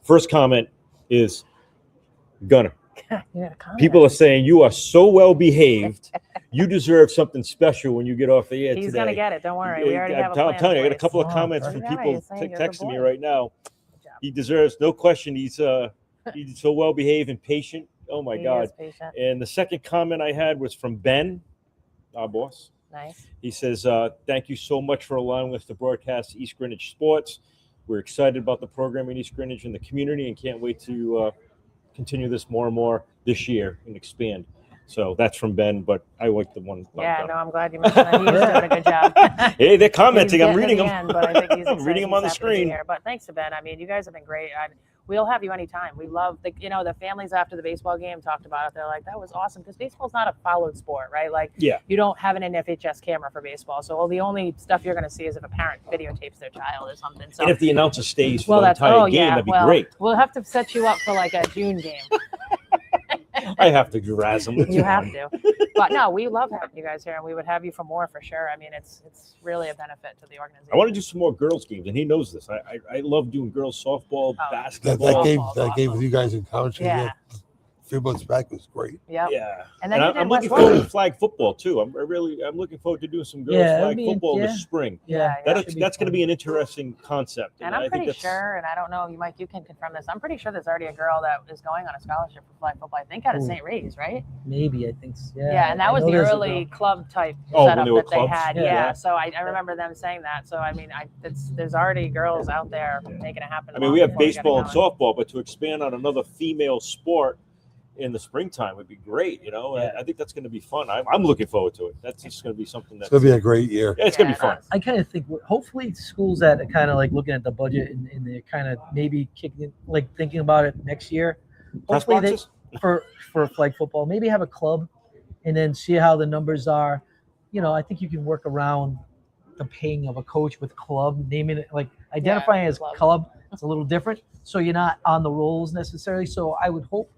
First comment is Gunner. Yeah, comment. People are saying you are so well behaved. you deserve something special when you get off the air He's today. gonna get it. Don't worry. We already have a I'm plan. telling you, I in got a couple of place. comments from Yeah, people he's saying you're a good texting me boy. right now. He deserves, no question. He's so well behaved and patient. Oh my He God! is patient. And the second comment I had was from Ben, our boss. Nice. He says, "Thank you so much for allowing us to broadcast East Greenwich sports. We're excited about the program in East Greenwich and the community, and can't wait to continue this more and more this year and expand." So that's from Ben, but I like the one. Yeah, no, I'm glad you mentioned that. He's doing a good job. Hey, they're commenting. He's I'm reading getting them. to the end, but I think he's I'm reading them on the he's happy to be screen. here. But thanks to Ben. I mean, you guys have been great. We'll have you anytime. We love the families after the baseball game talked about it. They're like, that was awesome, because baseball's not a followed sport, right? Like, Yeah. you don't have an FHS camera for baseball, so the only stuff you're going to see is if a parent videotapes their child or something. So And if the announcer stays for the entire game, that'd be great. We'll have to set you up for like a June game. I have to razz them. You have to. But no, we love having you guys here, and we would have you for more for sure. I mean, it's really a benefit to the organization. I want to do some more girls games, and he knows this. I love doing girls softball, basketball. That game with you guys in college Yeah. a few months back was great. Yep. Yeah. And then you did I'm West looking forward to London. flag football too. I'm looking forward to doing some girls Yeah, flag I mean, football in yeah. the spring. Yeah, That's going to be an interesting concept. And I I'm think pretty that's- sure, and I don't know, Mike, you can confirm this. I'm pretty sure there's already a girl that is going on a scholarship for flag football. I think out of Ooh. St. Ray's, right? Maybe, I think so. Yeah, and that I was know the there's a early girl. club type Oh, when setup they were that they clubs? had. Yeah. Yeah, so I remember them saying that. So I mean, there's already girls out there making it happen. I mean, we have baseball and softball, but to expand on another female sport in the springtime would be great. You know, I think that's going to be fun. I'm looking forward to it. That's just going to be something that's It's going to be a great year. Yeah, it's going to be fun. I kind of think hopefully schools that are kind of like looking at the budget and they're kind of maybe kicking, like thinking about it next year. Press Hopefully they, boxes? for flag football, maybe have a club and then see how the numbers are. You know, I think you can work around the paying of a coach with club, naming it like identifying as club. It's a little different, so you're not on the rolls necessarily. So I would hope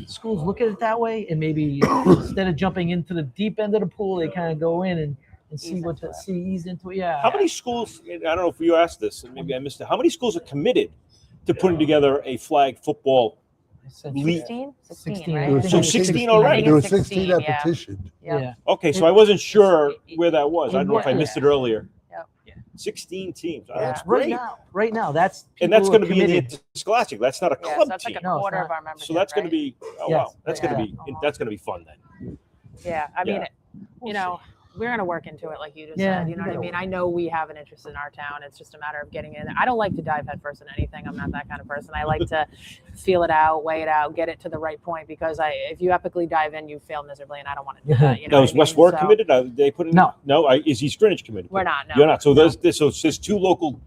schools look at it that way, and maybe instead of jumping into the deep end of the pool, they kind of go in and see ease into it. Yeah. How many schools? I don't know if you asked this, and maybe I missed it. How many schools are committed to putting together a flag football league? 16, right? So 16 already. There were 16 that petitioned. Yeah. Okay, so I wasn't sure where that was. I don't know if I Yeah. missed it earlier. Yep. 16 teams. Oh, Yeah. that's great. Right now, that's And that's people going who to are be in committed. the Scholastic. That's not a Yeah, so club that's team. like a quarter of our membership. So that's going right? to be Yes. wow. That's going to be that's going to be fun then. Yeah, I mean, Yeah. you know, we're gonna work into it, like you just Yeah, said. You know you what I gotta mean? I know we have an interest in our town. It's just a matter of getting in. I don't like to dive headfirst in anything. I'm not that kind of person. I like to feel it out, weigh it out, get it to the right point. Because if you epically dive in, you fail miserably, and I don't want to do that. You know Now, what is I mean? West Warwick So- committed? They put in no. Is East Greenwich committed? We're not, no. You're not. So there's two local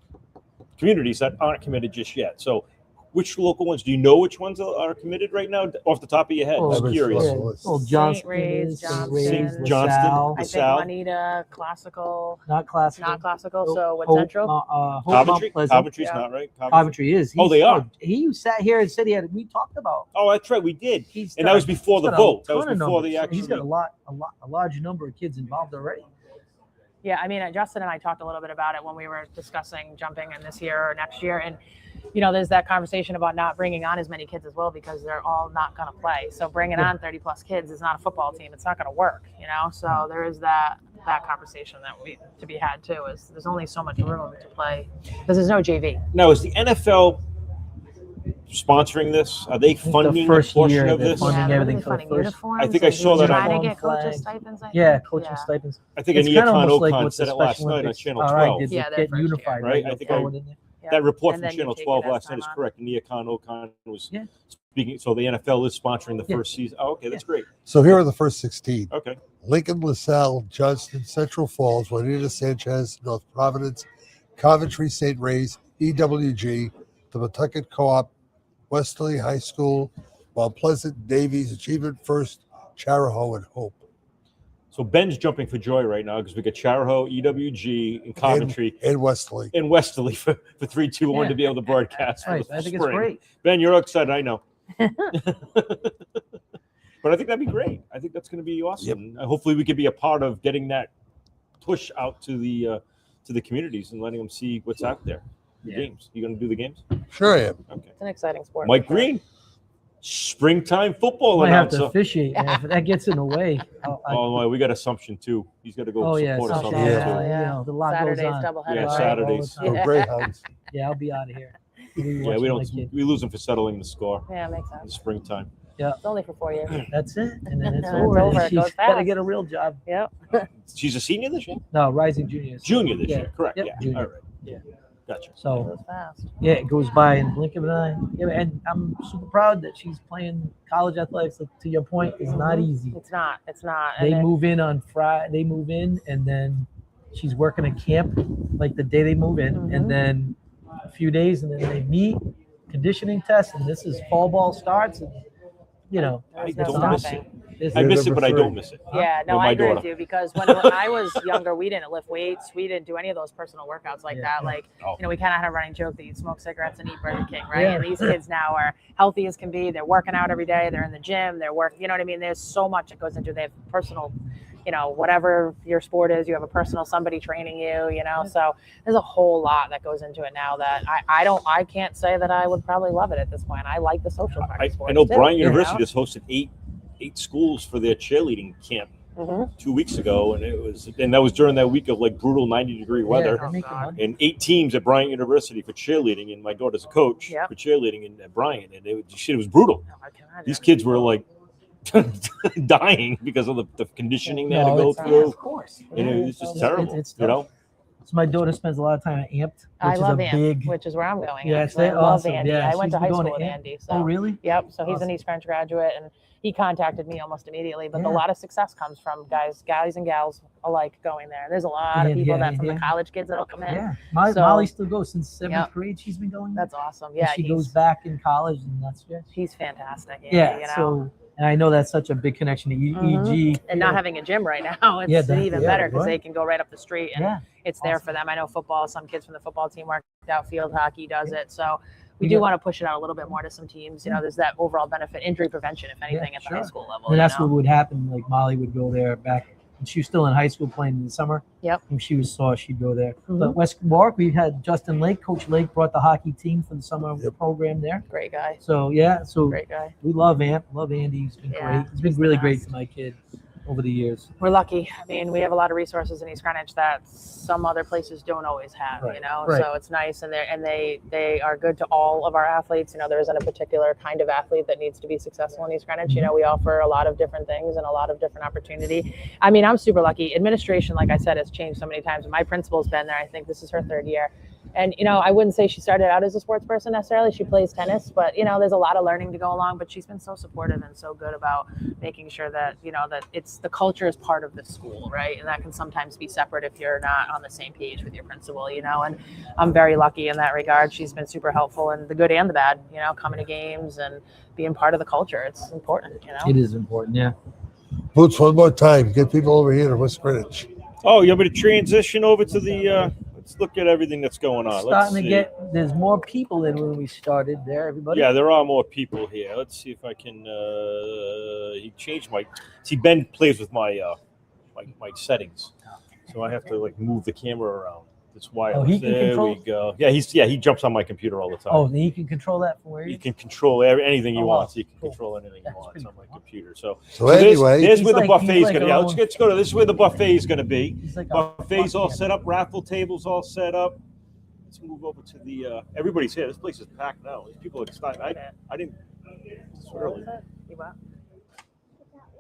communities that aren't committed just yet. So which local ones? Do you know which ones are committed right now off the top of your head? Oh, I'm curious. Well, Johnston, St. Ray's, Johnston, St. Johnston, LaSalle. I think LaSalle. Juanita, classical. Not classical. Not classical. So what Hope, Central? Hope, Coventry? Mount Pleasant. Coventry's not right. Coventry is. Oh, they are. He sat here and said we talked about. Oh, that's right. We did. He's And got that was a- before he's the got a vote. That was ton of before the numbers. He's got actual. a large number of kids involved already. Yeah, I mean, Justin and I talked a little bit about it when we were discussing jumping in this year or next year. And, you know, there's that conversation about not bringing on as many kids as well because they're all not going to play. So bringing on 30 plus kids is not a football team. It's not going to work, you know? So there is that conversation to be had too, is there's only so much room to play because there's no JV. Now, is the NFL sponsoring this? Are they funding a first portion year of they're this? funding everything for the Funding first. uniforms. I think I saw that Trying on- to get coaches Flag. stipends. I Yeah, think. coaching stipends. I think It's Ania kinda almost like Khan what the said it last Special night on Olympics Channel are, 12. did Yeah, to their get first year. unified. Right? I They'll think throw it in there. that report And from then you Channel take it 12 as last night time is on. correct. Ania Khan was Yeah. speaking. So the NFL is sponsoring the Yeah. first season. Oh, okay, that's great. So here are the first 16. Okay. Lincoln, LaSalle, Johnston, Central Falls, Juanita Sanchez, North Providence, Coventry, St. Ray's, EWG, the Pawtucket Co-op, Westerly High School, Mount Pleasant, Davies, Achievement First, Charahoe, and Hope. So Ben's jumping for joy right now because we got Charahoe, EWG, and Coventry, and Westerly. and Westerly for 3-2-1 Yeah. to be able to broadcast. for Right, the I think it's spring. great. Ben, you're excited, I know. But I think that'd be great. I think that's going to be awesome. Hopefully, we could be a part of getting that push out to the communities and letting them see what's out there. The games. You going to do the games? Sure I am. Okay. It's an exciting sport. Mike Green, springtime football I have to announcer. officiate, man. If that gets in the way. Oh, we got Assumption too. He's got to go Oh, yeah, support Assumption, Assumption yeah. too. You know, the lot goes Saturdays, on. doubleheader. Yeah, Right, Saturdays. all the time. Greyhounds. Yeah, I'll be out of here. I'll be Yeah, we watching my don't. kid. We lose them for settling the score Yeah, makes in the sense. springtime. Yeah, It's only for 4 years. that's it, and then it's It's over. over. It She's goes got to fast. get a real job. Yep. She's a senior this year. No, rising junior. Junior this Yeah. year, correct? Yep, Yeah. junior. All right. Yeah. Gotcha. It So goes fast. yeah, it goes by in the blink of an eye. Yeah, and I'm super proud that she's playing college athletics. Like, to your point, is not easy. It's not. It's not. They And move in on Friday. They move in, and then she's working at camp like the day they move in, and then a few days, and then they meet, conditioning tests, and this is fall ball starts, and you know, I it's don't not- miss it. it's- I miss it, but I don't miss it. Yeah, no, With my I agree daughter. with you because when I was younger, we didn't lift weights. We didn't do any of those personal workouts like that. Like, Oh. you know, we kind of had a running joke that you smoke cigarettes and eat Burger King, right? Yeah. And these kids now are healthy as can be. They're working out every day. They're in the gym. They're working. You know what I mean? There's so much that goes into it. They have personal, you know, whatever your sport is, you have a personal somebody training you, you know. So there's a whole lot that goes into it now that I can't say that I would probably love it at this point. I like the social part of sports. I know too, Bryant you University know? just hosted eight schools for their cheerleading camp 2 weeks ago, and that was during that week of like brutal 90-degree weather, they're making money. and 8 teams at Bryant University for cheerleading, and my daughter's a coach Yep. for cheerleading at Bryant, and it was brutal. These kids were like dying because of the conditioning they had to No, go it's- through. yeah, of course. And it was just terrible. It's you know. So my daughter spends a lot of time at Amped, which I love is a AMP, big. which is where I'm going. Yeah, actually. I it's love awesome. Andy. Yeah, I went to she's high going school to with AMP. Andy. So. Oh, really? Yep. So he's Awesome. an East Grange graduate, and he contacted me almost immediately. But Yeah. a lot of success comes from guys and gals alike going there. There's a lot of people that from the college kids that'll come in. Yeah, So- Molly still goes since 7th Yep. grade. She's been going. That's awesome. And Yeah, she goes back in college, and that's he's fantastic. yeah. You know? So, and I know that's such a big connection to EG. And not having a gym right now, it's Yeah, that- even yeah, better because right. they can go right up the street and Yeah. it's there for them. I know football, some kids from the football team work out, field hockey does it. So we We do got- want to push it out a little bit more to some teams. You know, there's that overall benefit, injury prevention, if anything, at the high school level. And you that's know? what would happen. Like Molly would go there back when she was still in high school playing in the summer. Yep. If she saw, she'd go there. Mhm. But West Warwick, we had Justin Lake. Coach Lake brought the hockey team for the summer program there. Great guy. So yeah, so Great guy. we love Amp, love Andy. He's been Yeah, great. He's been he's the really great best. to my kid over the years. We're lucky. I mean, we have a lot of resources in East Greenwich that some other places don't always have, you Right, know. right. So it's nice, and they are good to all of our athletes. You know, there isn't a particular kind of athlete that needs to be successful in East Greenwich. You know, we offer a lot of different things and a lot of different opportunity. I mean, I'm super lucky. Administration, like I said, has changed so many times. My principal's been there. I think this is her 3rd year. And, you know, I wouldn't say she started out as a sports person necessarily. She plays tennis, but, you know, there's a lot of learning to go along. But she's been so supportive and so good about making sure that, you know, that it's the culture is part of the school, right? And that can sometimes be separate if you're not on the same page with your principal, you know. And I'm very lucky in that regard. She's been super helpful in the good and the bad, you know, coming to games and being part of the culture. It's important, you know. It is important, yeah. Boots, one more time. Get people over here to West Greenwich. Oh, you want me to transition over to the? Let's look at everything that's going on. Let's Starting to see. get, there's more people than when we started there, everybody. Yeah, there are more people here. Let's see if I can. He changed my. See, Ben plays with my my settings, so I have to like move the camera around. It's wireless. Oh, he can there control- we go. Yeah, he jumps on my computer all the time. Oh, then you can control that from where You you can control anything you Oh, want. wow. You can control anything you want on my computer. So anyway- there's where He's the like- buffet he's is like going to be. our Let's own- go to this is where the buffet is going to be. He's like a Buffet's all buffet. set up. Raffle tables all set up. Let's move over to the. Everybody's here. This place is packed now. These people are excited. I didn't. It's early. You what?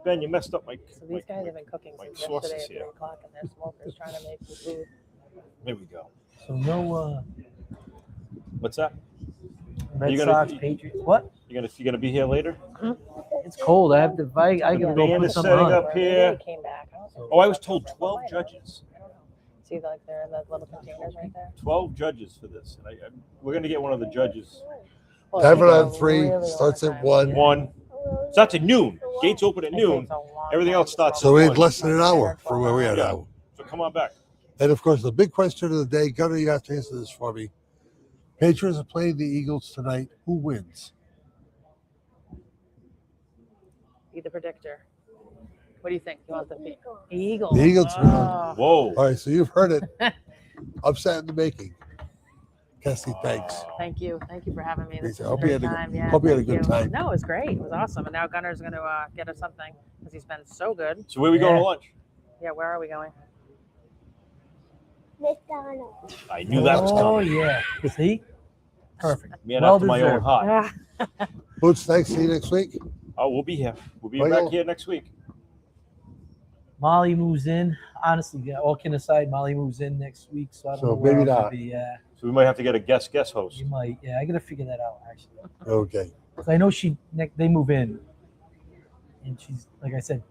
Ben, you messed up my. So these guys have been cooking my since sauce yesterday is at 3 here. o'clock, and they're smokers trying to make the food. There we go. So no What's that? Red You gonna- Sox, Patriots. What? You gonna be here later? It's cold. I have to. I The gotta go band put is something setting on. up here. They came back. I don't know. Oh, I was told 12 judges. See, like they're in the little containers right there. 12 judges for this. And we're gonna get one of the judges. Well, Tavern it on takes a 3 really starts long at time. 1. 1. Starts at noon. Gates open at noon. Everything else starts So at we 1. had less than an hour from where we are now. So come on back. And of course, the big question of the day, Gunnar, you have to answer this for me. Patriots are playing the Eagles tonight. Who wins? Be the predictor. What do you think? You want the Eagles? The Eagles. Oh. Whoa. All right, so you've heard it. Upset in the making. Cassie, thanks. Thank you for having me. This I was hope a you great had a time. good- Yeah, hope you had a thank good time. No, it was great. It was awesome. And now Gunner's going to get us something because he's been so good. So where are we going to lunch? Yeah, where are we going? McDonald's. I knew that was Oh coming. yeah. See? Perfect. Man Well after my own deserved. heart. Boots, thanks. See you next week. Oh, we'll be here. We'll be Michael? back here next week. Molly moves in. Honestly, yeah, all kidding aside, Molly moves in next week, so I don't So know where maybe I'm gonna not. be. Yeah, So we might have to get a guest host. you might. Yeah, I gotta figure that out actually. Okay. 'Cause I know they move in, and she's like I said,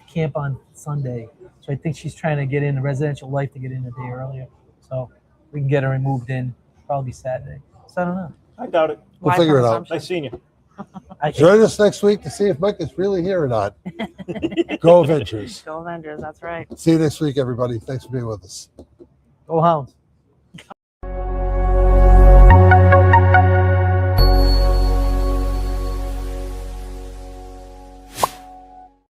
camp on Sunday, so I think she's trying to get in the residential life to get in a day earlier, so we can get her moved in probably Saturday. So I don't know. I doubt it. We'll figure it out. Nice seeing you. Join us next week to see if Mike is really here or not. Go Avengers. Go Avengers. That's right. See you next week, everybody. Thanks for being with us. Go Hounds.